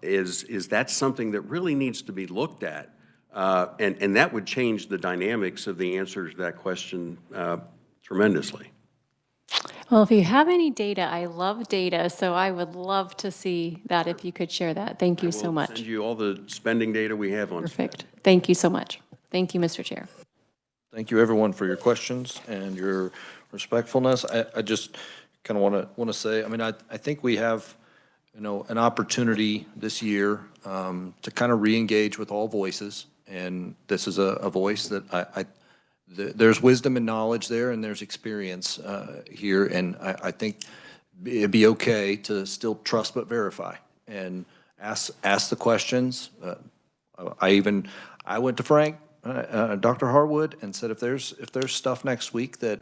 is that something that really needs to be looked at. And that would change the dynamics of the answer to that question tremendously. Well, if you have any data, I love data, so I would love to see that if you could share that. Thank you so I will much. send you all the spending data we have on. Perfect. Thank you so much. Thank you, Mr. Chair. Thank you, everyone, for your questions and your respectfulness. I just kind of want to say, I mean, I think we have, an opportunity this year to kind of re-engage with all voices, and this is a voice that there's wisdom and knowledge there, and there's experience here, and I think it'd be okay to still trust but verify and ask the questions. I went to Frank, Dr. Harwood, and said if there's stuff next week that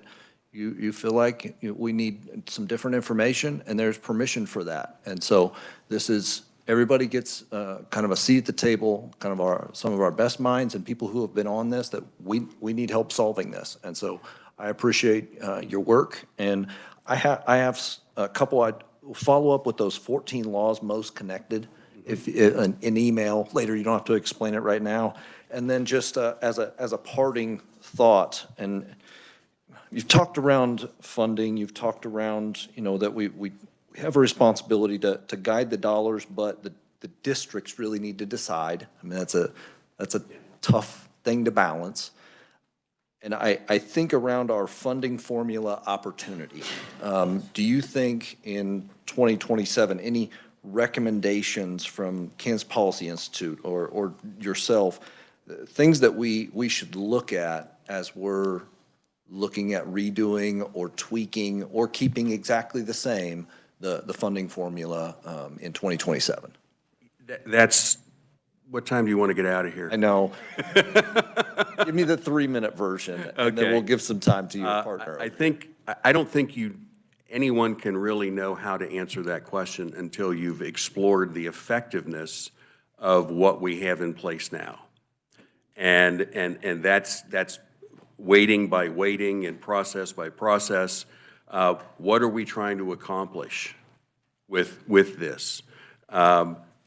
you feel like we need some different information, and there's permission for that. And so this is, everybody gets kind of a seat at the table, kind of some of our best minds and people who have been on this, that we need help solving this. And so I appreciate your work, and I have a couple. I'd follow up with those 14 laws most connected. If an email later, you don't have to explain it right now. And then just as a parting thought, and you've talked around funding, you've talked around, that we have a responsibility to guide the dollars, but the districts really need to decide. I mean, that's a tough thing to balance. And I think around our funding formula opportunity, do you think in 2027, any recommendations from Kansas Policy Institute or yourself, things that we should look at as we're looking at redoing or tweaking or keeping exactly the same the funding formula in 2027? That's, what time do you want to get out of here? I know. Give me the 3-minute version, and then Okay. we'll give some time to your partner. I don't think anyone can really know how to answer that question until you've explored the effectiveness of what we have in place now. And that's weighting by weighting and process by process. What are we trying to accomplish with this?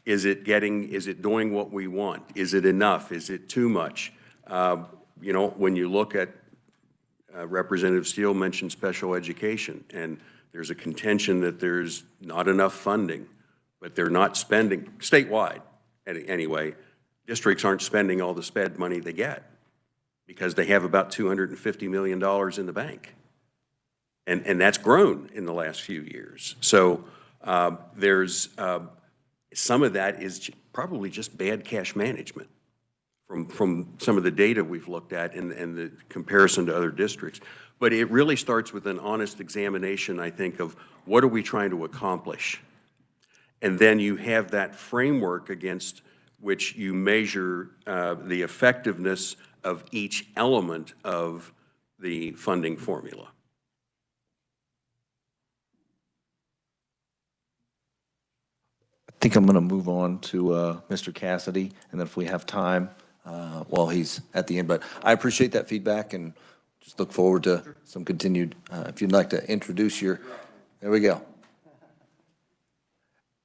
Is it doing what we want? Is it enough? Is it too much? You know, when you look at, Representative Steele mentioned special education, and there's a contention that there's not enough funding, but they're not spending, statewide anyway, districts aren't spending all the SPED money they get because they have about $250 million in the bank. And that's grown in the last few years. So there's some of that is probably just bad cash management from some of the data we've looked at and the comparison to other districts. But it really starts with an honest examination, I think, of what are we trying to accomplish? And then you have that framework against which you measure the effectiveness of each element of the funding formula. I think I'm going to move on to Mr. Cassidy, and then if we have time, while he's at the end. But I appreciate that feedback and just look forward to some continued, if you'd like to introduce your, there we go.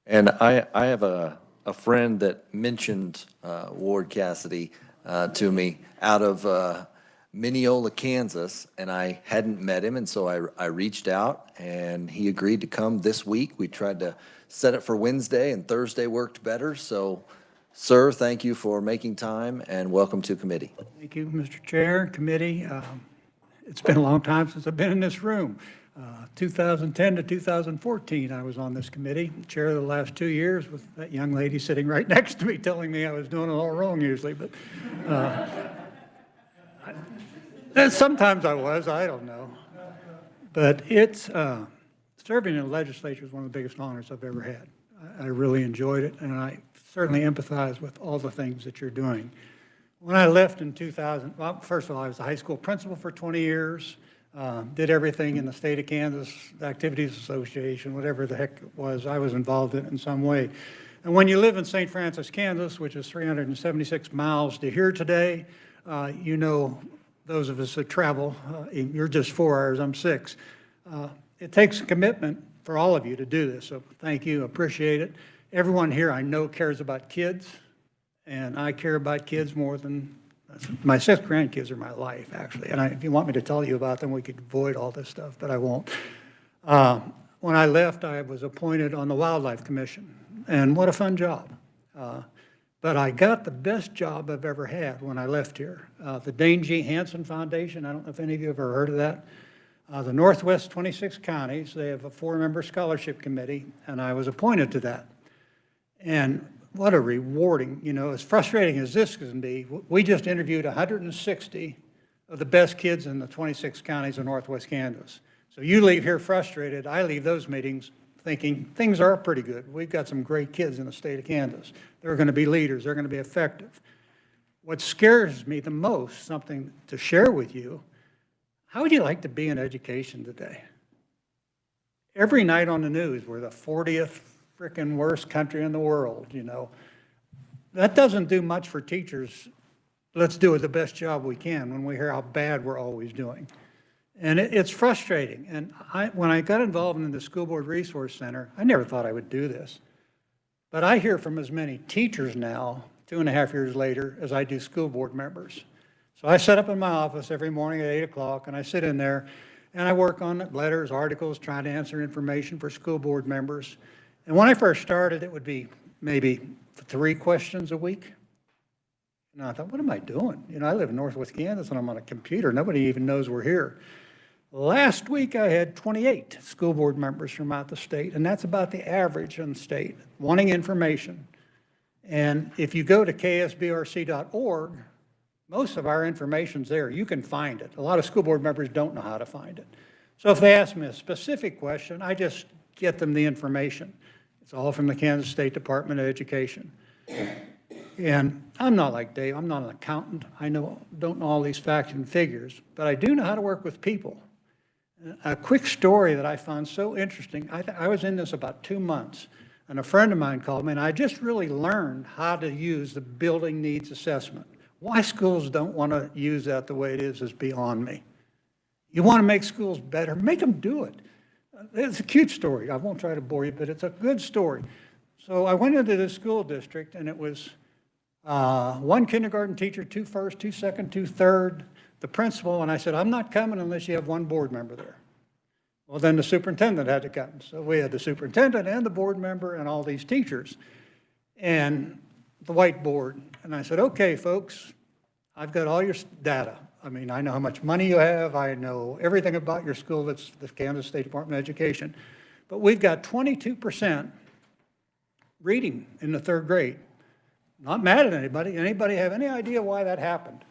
And I have a friend that mentioned Ward Cassidy to me out of Mineola, Kansas, and I hadn't met him, and so I reached out, and he agreed to come this week. We tried to set it for Wednesday, and Thursday worked better. So, sir, thank you for making time, and welcome to committee. Thank you, Mr. Chair, committee. It's been a long time since I've been in this room. 2010 to 2014, I was on this committee, chair of the last 2 years with that young lady sitting right next to me telling me I was doing it all wrong usually, but sometimes I was, I don't know. But it's, serving in the legislature is one of the biggest honors I've ever had. I really enjoyed it, and I certainly empathize with all the things that you're doing. When I left in 2000, well, first of all, I was a high school principal for 20 years, did everything in the state of Kansas, Activities Association, whatever the heck it was, I was involved in it in some way. And when you live in St. Francis, Kansas, which is 376 miles to here today, you know, those of us that travel, you're just 4 hours, I'm 6. It takes a commitment for all of you to do this, so thank you, appreciate it. Everyone here I know cares about kids, and I care about kids more than, my 6 grandkids are my life, actually. And if you want me to tell you about them, we could avoid all this stuff, but I won't. When I left, I was appointed on the Wildlife Commission, and what a fun job. But I got the best job I've ever had when I left here. The Dane G. Hansen Foundation, I don't know if any of you have ever heard of that. The Northwest 26 counties, they have a 4-member scholarship committee, and I was appointed to that. And what a rewarding, you know, as frustrating as this can be, we just interviewed 160 of the best kids in the 26 counties of Northwest Kansas. So you leave here frustrated, I leave those meetings thinking things are pretty good. We've got some great kids in the state of Kansas. They're going to be leaders, they're going to be effective. What scares me the most, something to share with you, how would you like to be in education today? Every night on the news, we're the 40th frickin' worst country in the world, you know. That doesn't do much for teachers. Let's do the best job we can when we hear how bad we're always doing. And it's frustrating. And when I got involved in the School Board Resource Center, I never thought I would do this. But I hear from as many teachers now, 2.5 years later, as I do school board members. So I set up in my office every morning at 8 o'clock, and I sit in there, and I work on letters, articles, trying to answer information for school board members. And when I first started, it would be maybe 3 questions a week. And I thought, what am I doing? You know, I live in Northwest Kansas, and I'm on a computer. Nobody even knows we're here. Last week, I had 28 school board members from out the state, and that's about the average in the state, wanting information. And if you go to ks.gov, most of our information's there. You can find it. A lot of school board members don't know how to find it. So if they ask me a specific question, I just get them the information. It's all from the Kansas State Department of Education. And I'm not like Dave, I'm not an accountant. I don't know all these facts and figures, but I do know how to work with people. A quick story that I found so interesting, I was in this about 2 months, and a friend of mine called me, and I just really learned how to use the building needs assessment. Why schools don't want to use that the way it is beyond me. You want to make schools better, make them do it. It's a cute story. I won't try to bore you, but it's a good story. So I went into the school district, and it was one kindergarten teacher, 2 first, 2 second, 2 third, the principal, and I said, I'm not coming unless you have 1 board member there. Well, then the superintendent had to come. So we had the superintendent and the board member and all these teachers and the whiteboard. And I said, okay, folks, I've got all your data. I mean, I know how much money you have. I know everything about your school. That's the Kansas State Department of Education. But we've got 22% reading in the 3rd grade. Not mad at anybody. Anybody have any idea why that happened?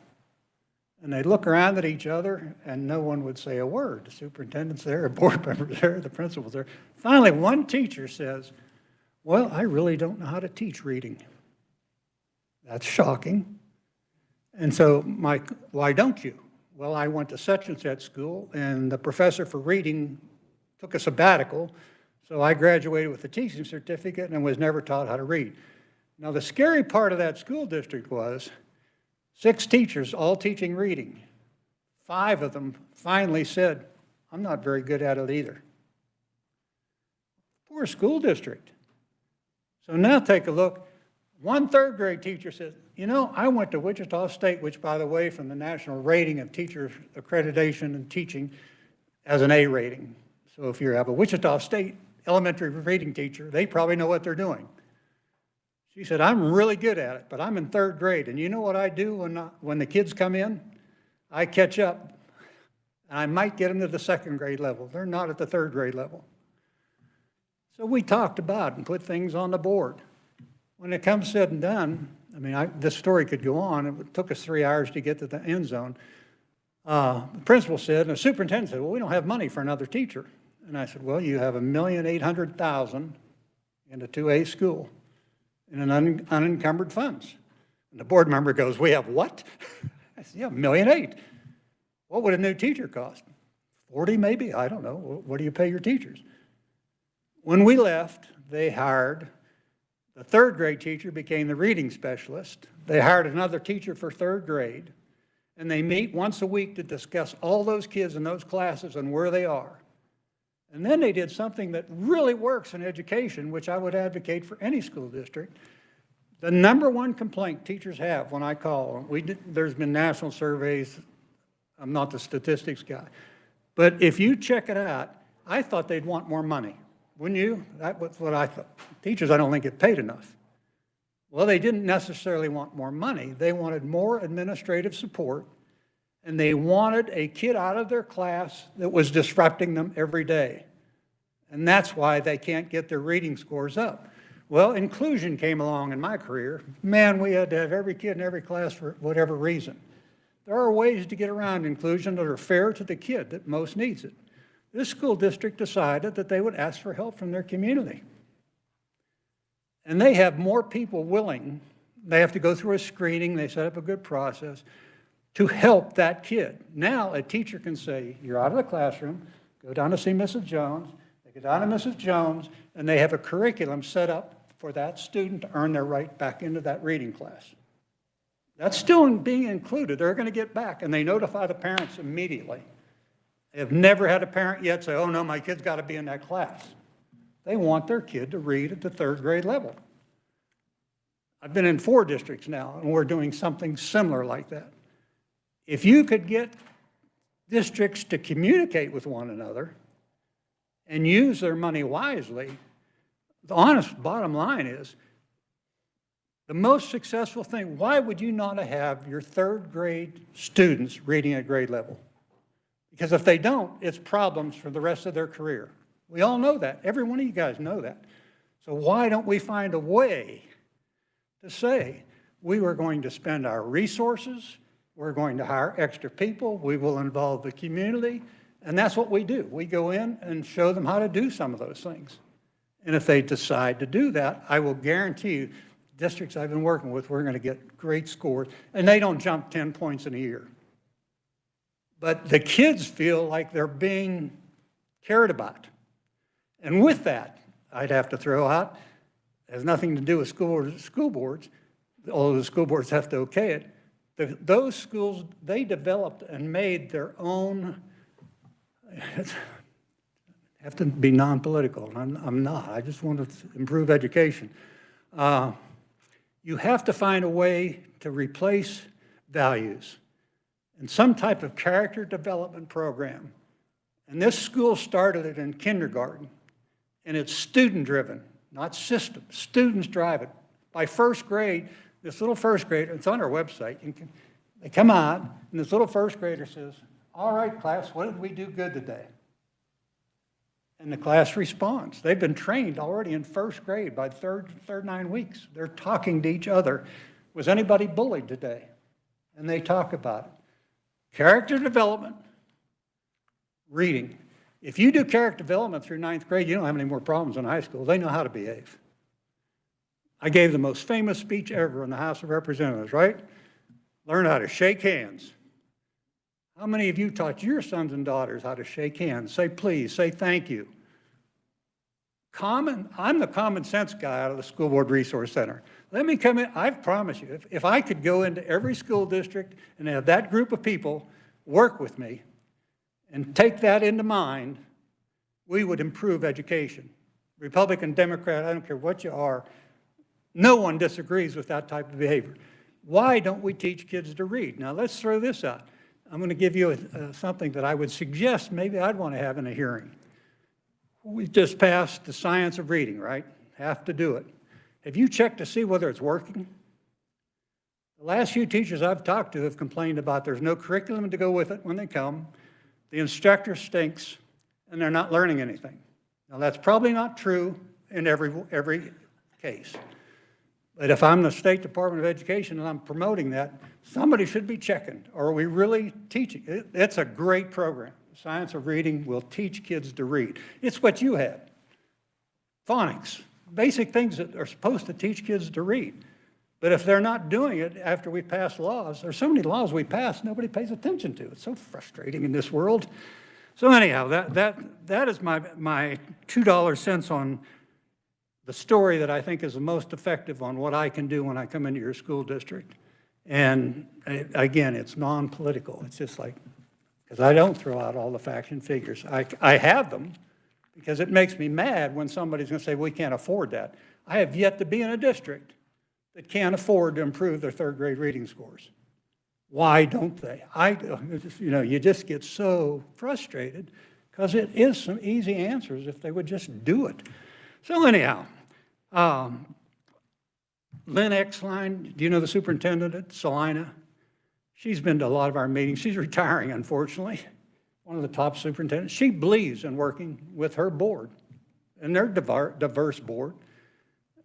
And they'd look around at each other, and no one would say a word. The superintendent's there, the board member's there, the principal's there. Finally, one teacher says, well, I really don't know how to teach reading. That's shocking. And so, Mike, why don't you? Well, I went to such and such school, and the professor for reading took a sabbatical, so I graduated with a teaching certificate and was never taught how to read. Now, the scary part of that school district was 6 teachers all teaching reading. 5 of them finally said, I'm not very good at it either. Poor school district. So now take a look. One 3rd grade teacher says, you know, I went to Wichita State, which, by the way, from the national rating of teacher accreditation and teaching, has an A rating. So if you have a Wichita State elementary reading teacher, they probably know what they're doing. She said, I'm really good at it, but I'm in 3rd grade, and you know what I do when the kids come in? I catch up, and I might get them to the 2nd grade level. They're not at the 3rd grade level. So we talked about and put things on the board. When it comes said and done, I mean, this story could go on. It took us 3 hours to get to the end zone. The principal said, and the superintendent said, well, we don't have money for another teacher. And I said, well, you have $1,800,000 in a 2A school in an unencumbered funds. And the board member goes, we have what? I said, yeah, $1.8 million. What would a new teacher cost? 40 maybe, I don't know. What do you pay your teachers? When we left, they hired, the 3rd grade teacher became the reading specialist. They hired another teacher for 3rd grade, and they meet once a week to discuss all those kids in those classes and where they are. And then they did something that really works in education, which I would advocate for any school district. The #1 complaint teachers have when I call, there's been national surveys, I'm not the statistics guy, but if you check it out, I thought they'd want more money. Wouldn't you? That was what I thought. Teachers, I don't think, get paid enough. Well, they didn't necessarily want more money. They wanted more administrative support, and they wanted a kid out of their class that was disrupting them every day. And that's why they can't get their reading scores up. Well, inclusion came along in my career. Man, we had to have every kid in every class for whatever reason. There are ways to get around inclusion that are fair to the kid that most needs it. This school district decided that they would ask for help from their community. And they have more people willing. They have to go through a screening. They set up a good process to help that kid. Now a teacher can say, you're out of the classroom, go down to see Mrs. Jones. They go down to Mrs. Jones, and they have a curriculum set up for that student to earn their right back into that reading class. That's still being included. They're going to get back, and they notify the parents immediately. They have never had a parent yet say, oh no, my kid's got to be in that class. They want their kid to read at the 3rd grade level. I've been in 4 districts now, and we're doing something similar like that. If you could get districts to communicate with one another and use their money wisely, the honest bottom line is, the most successful thing, why would you not have your 3rd grade students reading at grade level? Because if they don't, it's problems for the rest of their career. We all know that. Every one of you guys know that. So why don't we find a way to say, we were going to spend our resources, we're going to hire extra people, we will involve the community, and that's what we do. We go in and show them how to do some of those things. And if they decide to do that, I will guarantee you, districts I've been working with, we're going to get great scores, and they don't jump 10 points in a year. But the kids feel like they're being cared about. And with that, I'd have to throw out, it has nothing to do with school boards, although the school boards have to okay it. Those schools, they developed and made their own, have to be non-political, and I'm not. I just want to improve education. You have to find a way to replace values in some type of character development program. And this school started it in kindergarten, and it's student-driven, not system. Students drive it. By first grade, this little first grader, it's on our website, they come out, and this little first grader says, all right, class, what did we do good today? And the class responds. They've been trained already in first grade by third 9 weeks. They're talking to each other. Was anybody bullied today? And they talk about it. Character development, reading. If you do character development through 9th grade, you don't have any more problems in high school. They know how to behave. I gave the most famous speech ever in the House of Representatives, right? Learn how to shake hands. How many of you taught your sons and daughters how to shake hands? Say please, say thank you. I'm the common sense guy out of the School Board Resource Center. Let me come in, I promise you, if I could go into every school district and have that group of people work with me and take that into mind, we would improve education. Republican, Democrat, I don't care what you are, no one disagrees with that type of behavior. Why don't we teach kids to read? Now let's throw this out. I'm going to give you something that I would suggest maybe I'd want to have in a hearing. We just passed the science of reading, right? Have to do it. Have you checked to see whether it's working? The last few teachers I've talked to have complained about there's no curriculum to go with it when they come, the instructor stinks, and they're not learning anything. Now that's probably not true in every case. But if I'm the State Department of Education and I'm promoting that, somebody should be checking. Are we really teaching? It's a great program. Science of Reading will teach kids to read. It's what you had. Phonics, basic things that are supposed to teach kids to read. But if they're not doing it after we pass laws, there's so many laws we pass nobody pays attention to. It's so frustrating in this world. So anyhow, that is my $2 on the story that I think is the most effective on what I can do when I come into your school district. And again, it's non-political. It's just like, because I don't throw out all the facts and figures. I have them because it makes me mad when somebody's going to say, we can't afford that. I have yet to be in a district that can't afford to improve their third grade reading scores. Why don't they? You just get so frustrated because it is some easy answers if they would just do it. So anyhow, Lynn Exline, do you know the superintendent at Salina? She's been to a lot of our meetings. She's retiring, unfortunately, one of the top superintendents. She believes in working with her board, and they're a diverse board,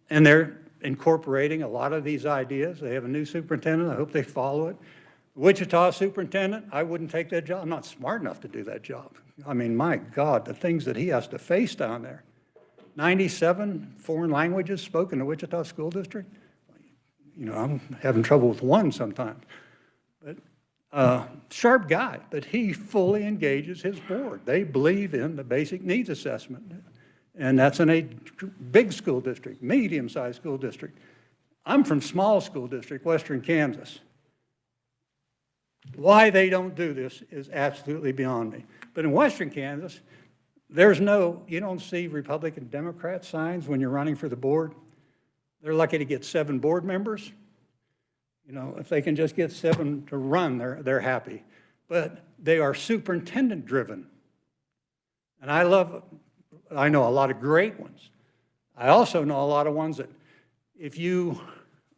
and they're incorporating a lot of these ideas. They have a new superintendent. I hope they follow it. Wichita superintendent, I wouldn't take that job. I'm not smart enough to do that job. I mean, my God, the things that he has to face down there. 97 foreign languages spoken in the Wichita School District. I'm having trouble with one sometimes. But sharp guy, but he fully engages his board. They believe in the basic needs assessment. And that's in a big school district, medium-sized school district. I'm from small school district, Western Kansas. Why they don't do this is absolutely beyond me. But in Western Kansas, you don't see Republican Democrat signs when you're running for the board. They're lucky to get 7 board members. If they can just get 7 to run, they're happy. But they are superintendent driven. And I know a lot of great ones. I also know a lot of ones that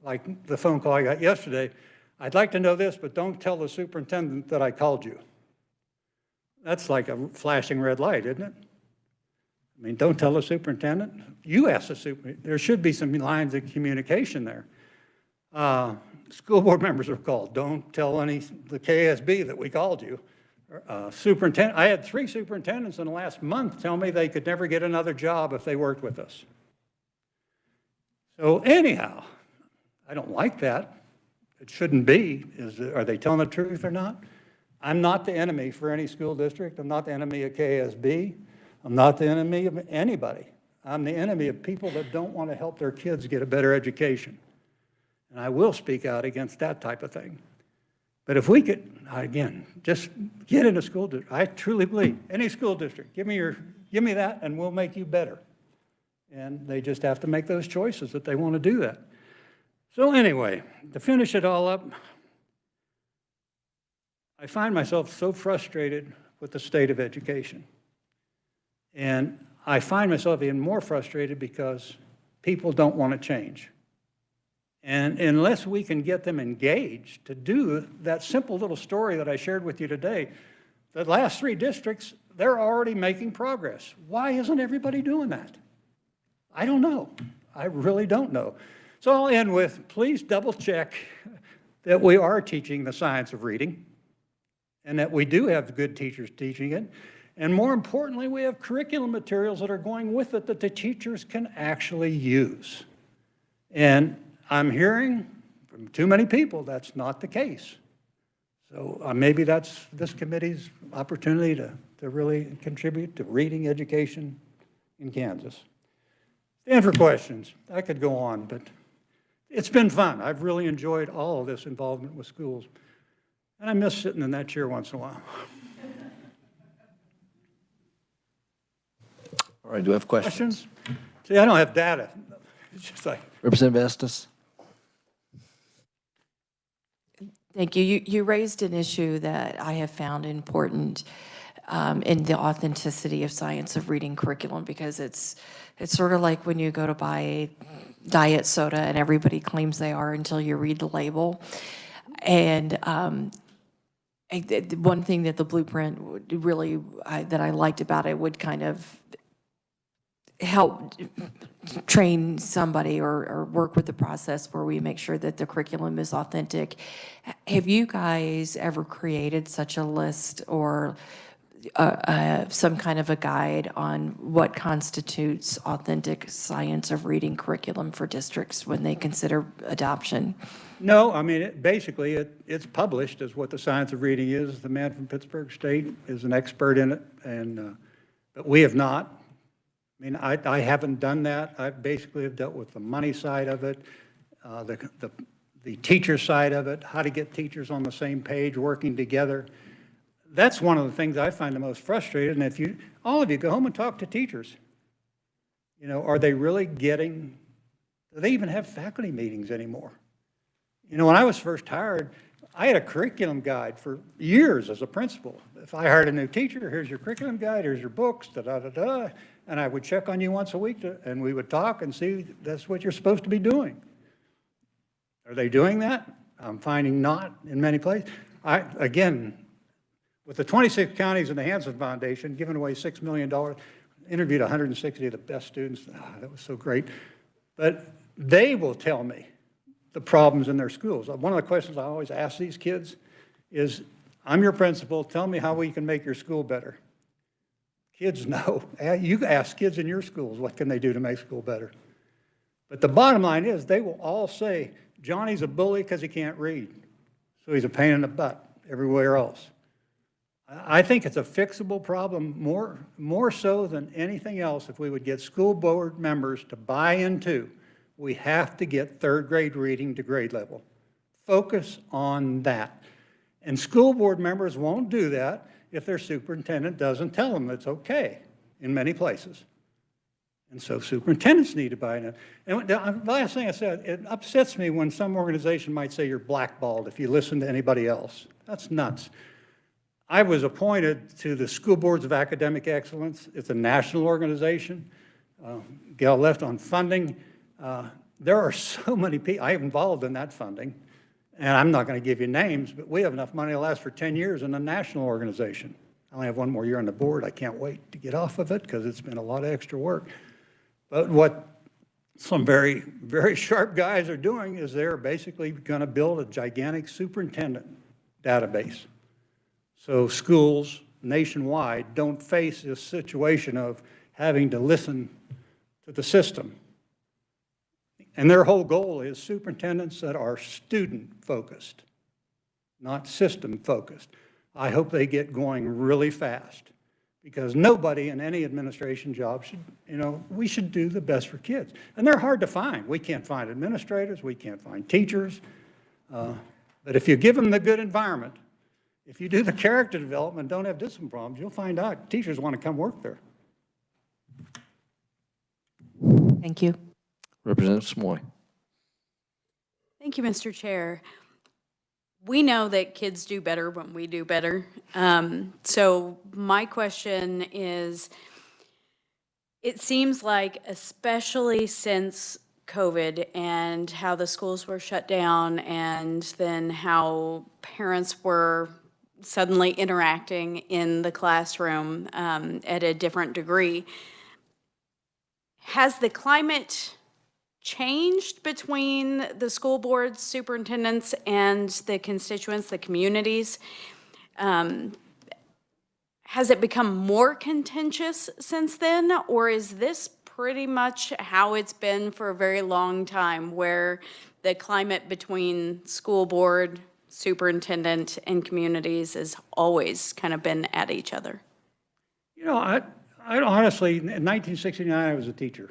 like the phone call I got yesterday, I'd like to know this, but don't tell the superintendent that I called you. That's like a flashing red light, isn't it? I mean, don't tell the superintendent. You ask the superintendent. There should be some lines of communication there. School board members are called. Don't tell the KSB that we called you. Superintendent, I had 3 superintendents in the last month tell me they could never get another job if they worked with us. So anyhow, I don't like that. It shouldn't be. Are they telling the truth or not? I'm not the enemy for any school district. I'm not the enemy of KSB. I'm not the enemy of anybody. I'm the enemy of people that don't want to help their kids get a better education. And I will speak out against that type of thing. But if we could, again, just get in a school district, I truly believe, any school district, give me that and we'll make you better. And they just have to make those choices that they want to do that. So anyway, to finish it all up, I find myself so frustrated with the state of education. And I find myself even more frustrated because people don't want to change. And unless we can get them engaged to do that simple little story that I shared with you today, the last 3 districts, they're already making progress. Why isn't everybody doing that? I don't know. I really don't know. So I'll end with, please double check that we are teaching the science of reading and that we do have good teachers teaching it. And more importantly, we have curriculum materials that are going with it that the teachers can actually use. And I'm hearing from too many people that's not the case. So maybe that's this committee's opportunity to really contribute to reading education in Kansas. Stand for questions. I could go on, but it's been fun. I've really enjoyed all of this involvement with schools. And I miss sitting in that chair once in a while. All right, do we have questions? See, I don't have data. It's just like. Representative Estes? Thank you. You raised an issue that I have found important in the authenticity of science of reading curriculum, because it's sort of like when you go to buy a diet soda and everybody claims they are until you read the label. And one thing that the blueprint would really, that I liked about it, would kind of help train somebody or work with the process where we make sure that the curriculum is authentic. Have you guys ever created such a list or some kind of a guide on what constitutes authentic science of reading curriculum for districts when they consider adoption? No, I mean, it's published as what the science of reading is. The man from Pittsburgh State is an expert in it, and but we have not. I mean, I haven't done that. I basically have dealt with the money side of it, the teacher side of it, how to get teachers on the same page, working together. That's one of the things I find the most frustrating. And if all of you go home and talk to teachers, are they really do they even have faculty meetings anymore? When I was first hired, I had a curriculum guide for years as a principal. If I hired a new teacher, here's your curriculum guide, here's your books, da-da-da-da. And I would check on you once a week, and we would talk and see that's what you're supposed to be doing. Are they doing that? I'm finding not in many places. Again, with the 26 counties and the Hansen Foundation giving away $6 million, interviewed 160 of the best students. That was so great. But they will tell me the problems in their schools. One of the questions I always ask these kids is, I'm your principal, tell me how we can make your school better. Kids know. You ask kids in your schools, what can they do to make school better? But the bottom line is, they will all say, Johnny's a bully because he can't read, so he's a pain in the butt everywhere else. I think it's a fixable problem, more so than anything else, if we would get school board members to buy into, we have to get 3rd grade reading to grade level. Focus on that. And school board members won't do that if their superintendent doesn't tell them it's okay in many places. And so superintendents need to buy in. And the last thing I said, it upsets me when some organization might say you're blackballed if you listen to anybody else. That's nuts. I was appointed to the School Boards of Academic Excellence. It's a national organization. Gail left on funding. There are so many people. I'm involved in that funding. And I'm not going to give you names, but we have enough money to last for 10 years in a national organization. I only have one more year on the board. I can't wait to get off of it because it's been a lot of extra work. But what some very, very sharp guys are doing is they're basically going to build a gigantic superintendent database. So schools nationwide don't face this situation of having to listen to the system. And their whole goal is superintendents that are student-focused, not system-focused. I hope they get going really fast, because nobody in any administration job should, we should do the best for kids. And they're hard to find. We can't find administrators, we can't find teachers. But if you give them the good environment, if you do the character development, don't have discipline problems, you'll find out teachers want to come work there. Thank you. Representative Smoy. Thank you, Mr. Chair. We know that kids do better when we do better. So my question is, it seems like, especially since COVID and how the schools were shut down and then how parents were suddenly interacting in the classroom at a different degree, has the climate changed between the school boards, superintendents, and the constituents, the communities? Has it become more contentious since then, or is this pretty much how it's been for a very long time, where the climate between school board, superintendent, and communities has always kind of been at each other? I honestly, in 1969, I was a teacher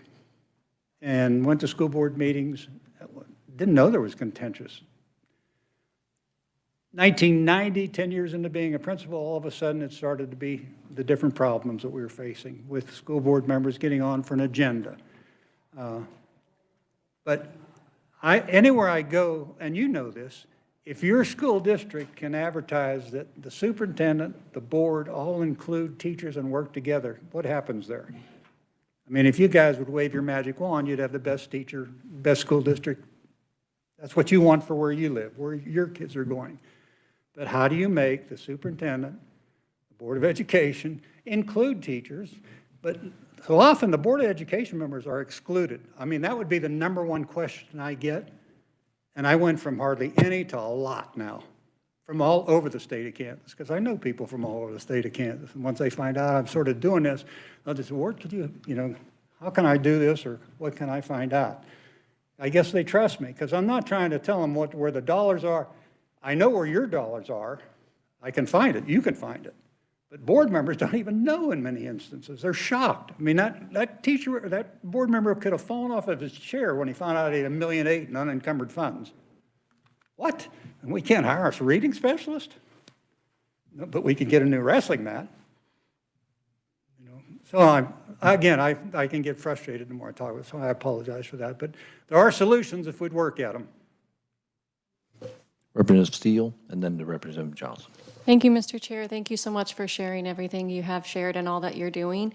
and went to school board meetings. Didn't know there was contentious. 1990, 10 years into being a principal, all of a sudden it started to be the different problems that we were facing with school board members getting on for an agenda. But anywhere I go, and you know this, if your school district can advertise that the superintendent, the board, all include teachers and work together, what happens there? I mean, if you guys would wave your magic wand, you'd have the best teacher, best school district. That's what you want for where you live, where your kids are going. But how do you make the superintendent, the Board of Education, include teachers? But so often the Board of Education members are excluded. I mean, that would be the #1 question I get. And I went from hardly any to a lot now, from all over the state of Kansas, because I know people from all over the state of Kansas. And once they find out I'm sort of doing this, they'll just say, where could you, how can I do this, or what can I find out? I guess they trust me, because I'm not trying to tell them where the dollars are. I know where your dollars are. I can find it. You can find it. But board members don't even know in many instances. They're shocked. I mean, that teacher, that board member could have fallen off of his chair when he found out he had $1.8 million in unencumbered funds. What? And we can't hire us a reading specialist? No, but we can get a new wrestling mat. So I can get frustrated the more I talk about it, so I apologize for that. But there are solutions if we'd work at them. Representative Steele, and then to Representative Johnson. Thank you, Mr. Chair. Thank you so much for sharing everything you have shared and all that you're doing.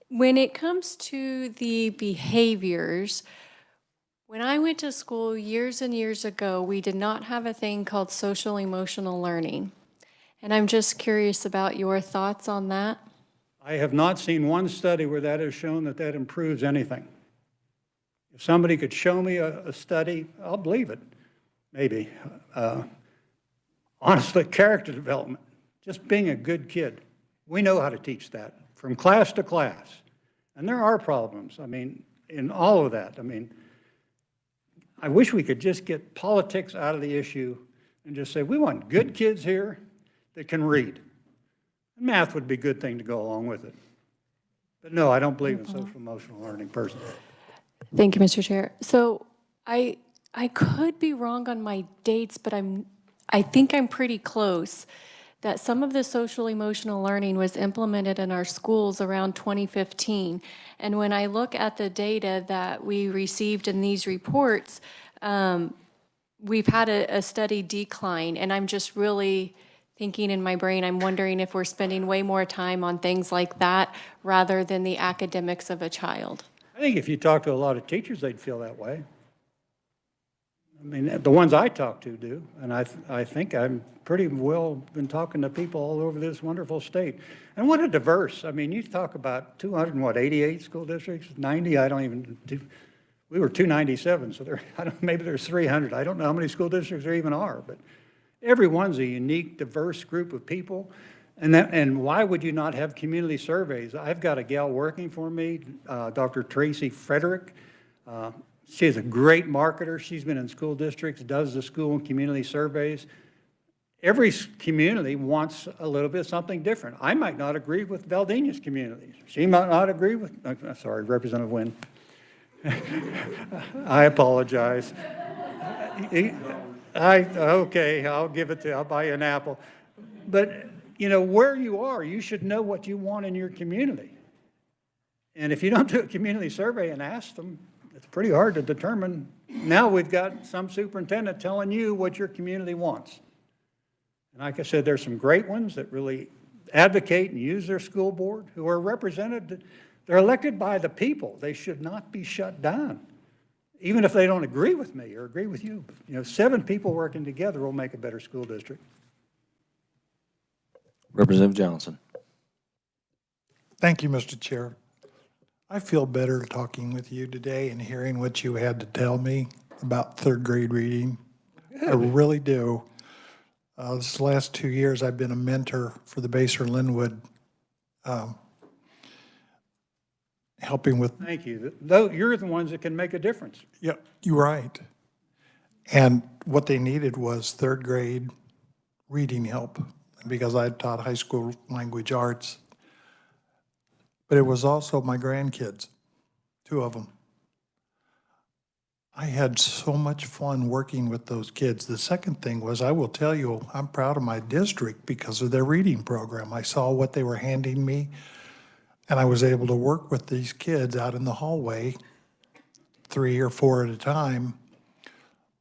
When it comes to the behaviors, when I went to school years and years ago, we did not have a thing called social emotional learning. And I'm just curious about your thoughts on that. I have not seen one study where that has shown that that improves anything. If somebody could show me a study, I'll believe it, maybe. Honestly, character development, just being a good kid. We know how to teach that from class to class. And there are problems, I mean, in all of that. I mean, I wish we could just get politics out of the issue and just say, we want good kids here that can read. And math would be a good thing to go along with it. But no, I don't believe in social emotional learning personally. Thank you, Mr. Chair. So I could be wrong on my dates, but I think I'm pretty close that some of the social emotional learning was implemented in our schools around 2015. And when I look at the data that we received in these reports, we've had a steady decline. And I'm just really thinking in my brain, I'm wondering if we're spending way more time on things like that rather than the academics of a child. I think if you talk to a lot of teachers, they'd feel that way. I mean, the ones I talk to do, and I think I'm pretty well been talking to people all over this wonderful state. And what a diverse, I mean, you talk about 288 school districts, 90, I don't even, we were 297, so there, maybe there's 300. I don't know how many school districts there even are, but every one's a unique, diverse group of people. And why would you not have community surveys? I've got a gal working for me, Dr. Tracy Frederick. She's a great marketer. She's been in school districts, does the school and community surveys. Every community wants a little bit of something different. I might not agree with Valdenia's community. She might not agree with, sorry, Representative Wynn. I apologize. Okay, I'll give it to you. I'll buy you an apple. But, you know, where you are, you should know what you want in your community. And if you don't do a community survey and ask them, it's pretty hard to determine. Now we've got some superintendent telling you what your community wants. And like I said, there's some great ones that really advocate and use their school board, who are represented. They're elected by the people. They should not be shut down, even if they don't agree with me or agree with you. You know, 7 people working together will make a better school district. Representative Johnson. Thank you, Mr. Chair. I feel better talking with you today and hearing what you had to tell me about third grade reading. I really do. This last 2 years, I've been a mentor for the Baser Linwood, helping with. Thank you. Though you're the ones that can make a difference. Yeah, you're right. And what they needed was third grade reading help, because I taught high school language arts. But it was also my grandkids, 2 of them. I had so much fun working with those kids. The second thing was, I will tell you, I'm proud of my district because of their reading program. I saw what they were handing me, and I was able to work with these kids out in the hallway, 3 or 4 at a time,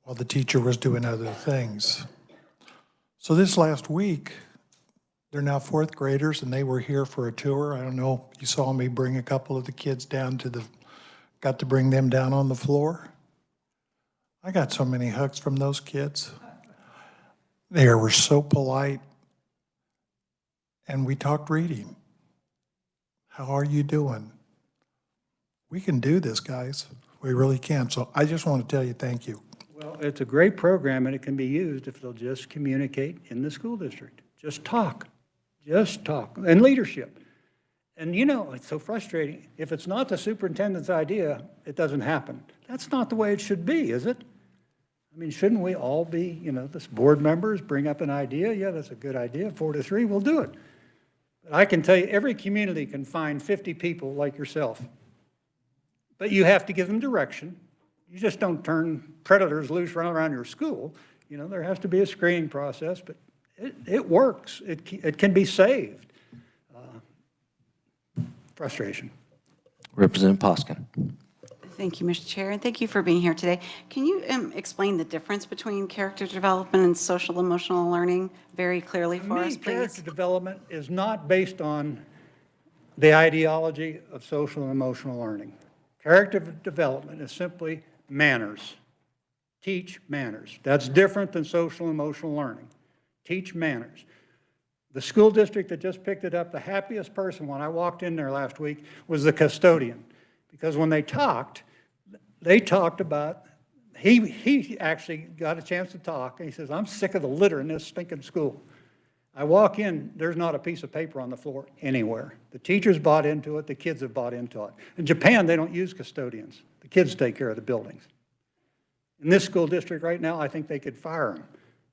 while the teacher was doing other things. So this last week, they're now 4th graders, and they were here for a tour. I don't know, you saw me bring a couple of the kids down to got to bring them down on the floor. I got so many hugs from those kids. They were so polite, and we talked reading. How are you doing? We can do this, guys. We really can. So I just want to tell you thank you. Well, it's a great program, and it can be used if they'll just communicate in the school district. Just talk. Just talk. And leadership. And you know, it's so frustrating. If it's not the superintendent's idea, it doesn't happen. That's not the way it should be, is it? I mean, shouldn't we all be, you know, this board members bring up an idea? Yeah, that's a good idea. 4-3, we'll do it. But I can tell you, every community can find 50 people like yourself. But you have to give them direction. You just don't turn predators loose running around your school. You know, there has to be a screening process, but it works. It can be saved. Frustration. Representative Poskin. Thank you, Mr. Chair, and thank you for being here today. Can you explain the difference between character development and social emotional learning very clearly for us, please? Character development is not based on the ideology of social and emotional learning. Character development is simply manners. Teach manners. That's different than social and emotional learning. Teach manners. The school district that just picked it up, the happiest person when I walked in there last week was the custodian. Because when they talked about, he actually got a chance to talk, and he says, I'm sick of the litter in this stinking school. I walk in, there's not a piece of paper on the floor anywhere. The teachers bought into it, the kids have bought into it. In Japan, they don't use custodians. The kids take care of the buildings. In this school district right now, I think they could fire them,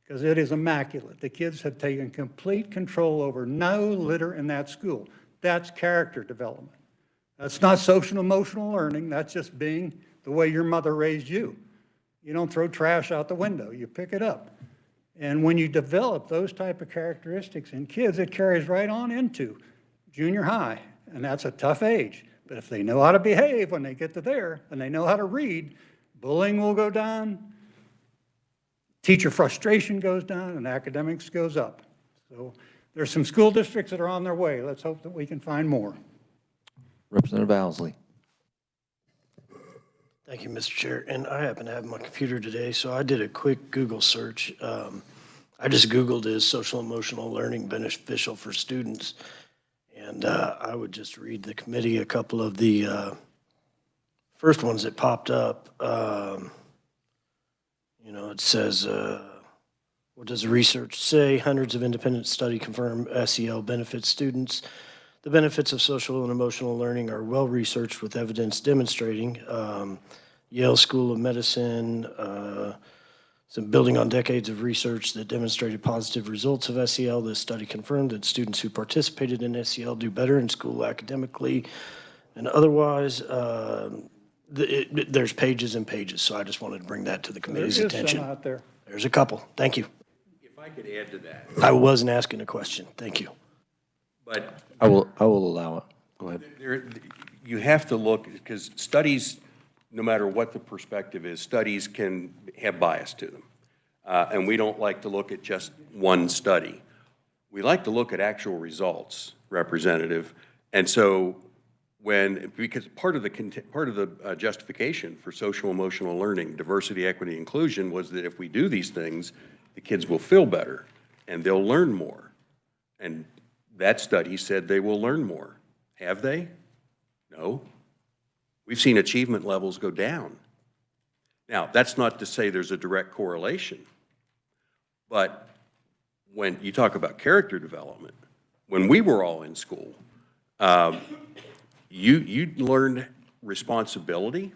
because it is immaculate. The kids have taken complete control over no litter in that school. That's character development. That's not social emotional learning. That's just being the way your mother raised you. You don't throw trash out the window. You pick it up. And when you develop those type of characteristics in kids, it carries right on into junior high. And that's a tough age. But if they know how to behave when they get to there, and they know how to read, bullying will go down, teacher frustration goes down, and academics goes up. So there's some school districts that are on their way. Let's hope that we can find more. Representative Owsley. Thank you, Mr. Chair. And I happen to have my computer today, so I did a quick Google search. I just Googled, is social emotional learning beneficial for students? And I would just read the committee a couple of the first ones that popped up. It says, what does the research say? Hundreds of independent study confirm SEL benefits students. The benefits of social and emotional learning are well researched with evidence demonstrating. Yale School of Medicine, building on decades of research that demonstrated positive results of SEL, this study confirmed that students who participated in SEL do better in school academically and otherwise. There's pages and pages, so I just wanted to bring that to the committee's attention. There is some out there. There's a couple. Thank you. If I could add to that, I wasn't asking a question. Thank you. but I will allow it. Go ahead. you have to look, because studies, no matter what the perspective is, studies can have bias to them. And we don't like to look at just one study. We like to look at actual results, Representative. And so because part of the justification for social emotional learning, diversity, equity, inclusion was that if we do these things, the kids will feel better and they'll learn more. And that study said they will learn more. Have they? No. We've seen achievement levels go down. Now, that's not to say there's a direct correlation, but when you talk about character development, when we were all in school, you learned responsibility,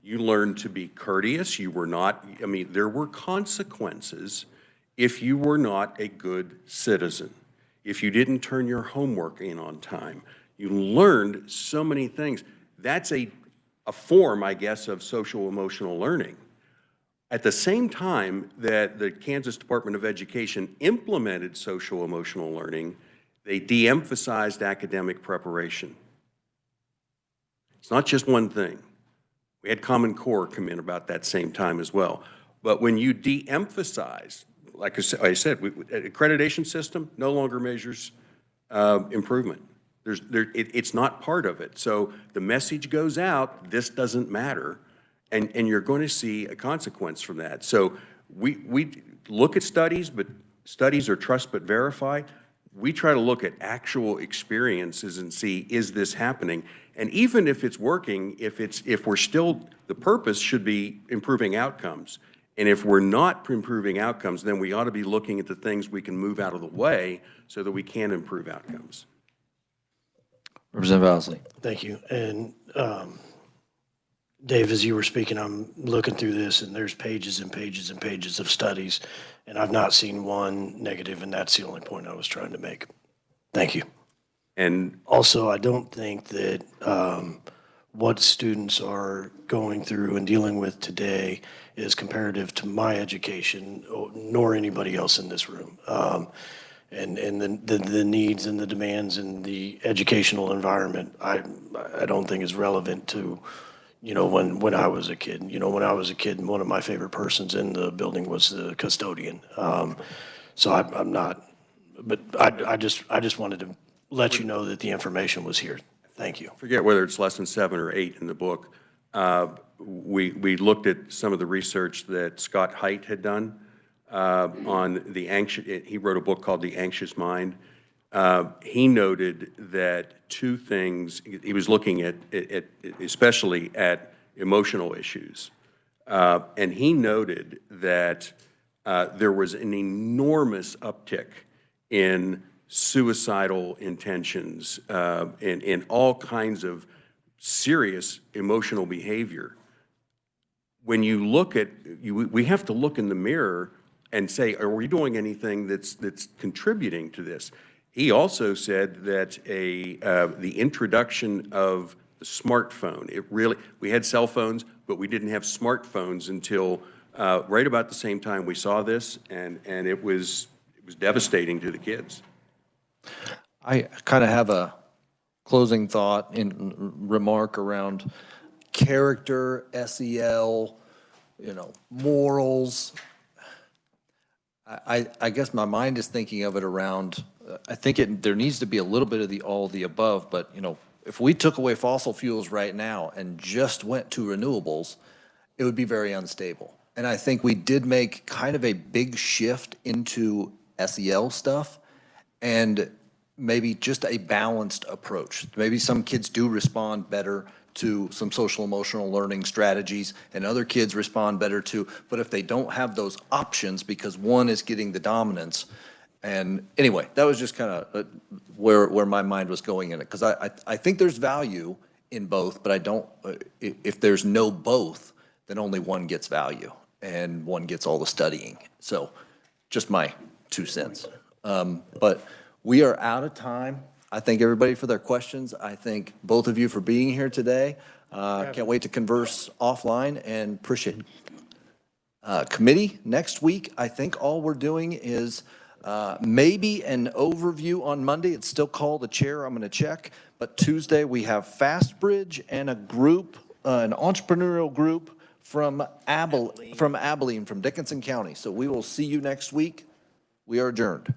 you learned to be courteous, you were not, there were consequences if you were not a good citizen, if you didn't turn your homework in on time. You learned so many things. That's a form, I guess, of social emotional learning. At the same time that the Kansas Department of Education implemented social emotional learning, they de-emphasized academic preparation. It's not just one thing. We had Common Core come in about that same time as well. But when you de-emphasize, like I said, accreditation system no longer measures improvement. It's not part of it. So the message goes out, this doesn't matter, and you're going to see a consequence from that. So we look at studies, but studies are trust but verify. We try to look at actual experiences and see, is this happening? And even if it's working, if we're still, the purpose should be improving outcomes. And if we're not improving outcomes, then we ought to be looking at the things we can move out of the way so that we can improve outcomes. Representative Owsley. Thank you. And Dave, as you were speaking, I'm looking through this, and there's pages and pages and pages of studies, and I've not seen one negative, and that's the only point I was trying to make. Thank you. And also, I don't think that what students are going through and dealing with today is comparative to my education, nor anybody else in this room. And the needs and the demands in the educational environment, I don't think is relevant to, when I was a kid. When I was a kid, one of my favorite persons in the building was the custodian. So I'm not, but I just wanted to let you know that the information was here. Thank you. Forget whether it's lesson 7 or 8 in the book. We looked at some of the research that Scott Haidt had done on the anxious. He wrote a book called The Anxious Mind. He noted that two things. He was looking at especially at emotional issues, and he noted that there was an enormous uptick in suicidal intentions, in all kinds of serious emotional behavior. When you look at, we have to look in the mirror and say, are we doing anything that's contributing to this? He also said that the introduction of the smartphone, we had cell phones, but we didn't have smartphones until right about the same time we saw this, and it was devastating to the kids. I kind of have a closing thought and remark around character, SEL, morals. I guess my mind is thinking of it around, I think there needs to be a little bit of all of the above, but, If we took away fossil fuels right now and just went to renewables, it would be very unstable. And I think we did make kind of a big shift into SEL stuff and maybe just a balanced approach. Maybe some kids do respond better to some social emotional learning strategies and other kids respond better to, but if they don't have those options because one is getting the dominance. And anyway, that was just kind of where my mind was going in it. Because I think there's value in both, but I don't, if there's no both, then only one gets value and one gets all the studying. So just my 2 cents. But we are out of time. I thank everybody for their questions. I thank both of you for being here today. Can't wait to converse offline and appreciate it. Committee, next week, I think all we're doing is maybe an overview on Monday. It's still called the chair. I'm going to check. But Tuesday, we have Fast Bridge and a group, an entrepreneurial group from Abilene, from Dickinson County. So we will see you next week. We are adjourned.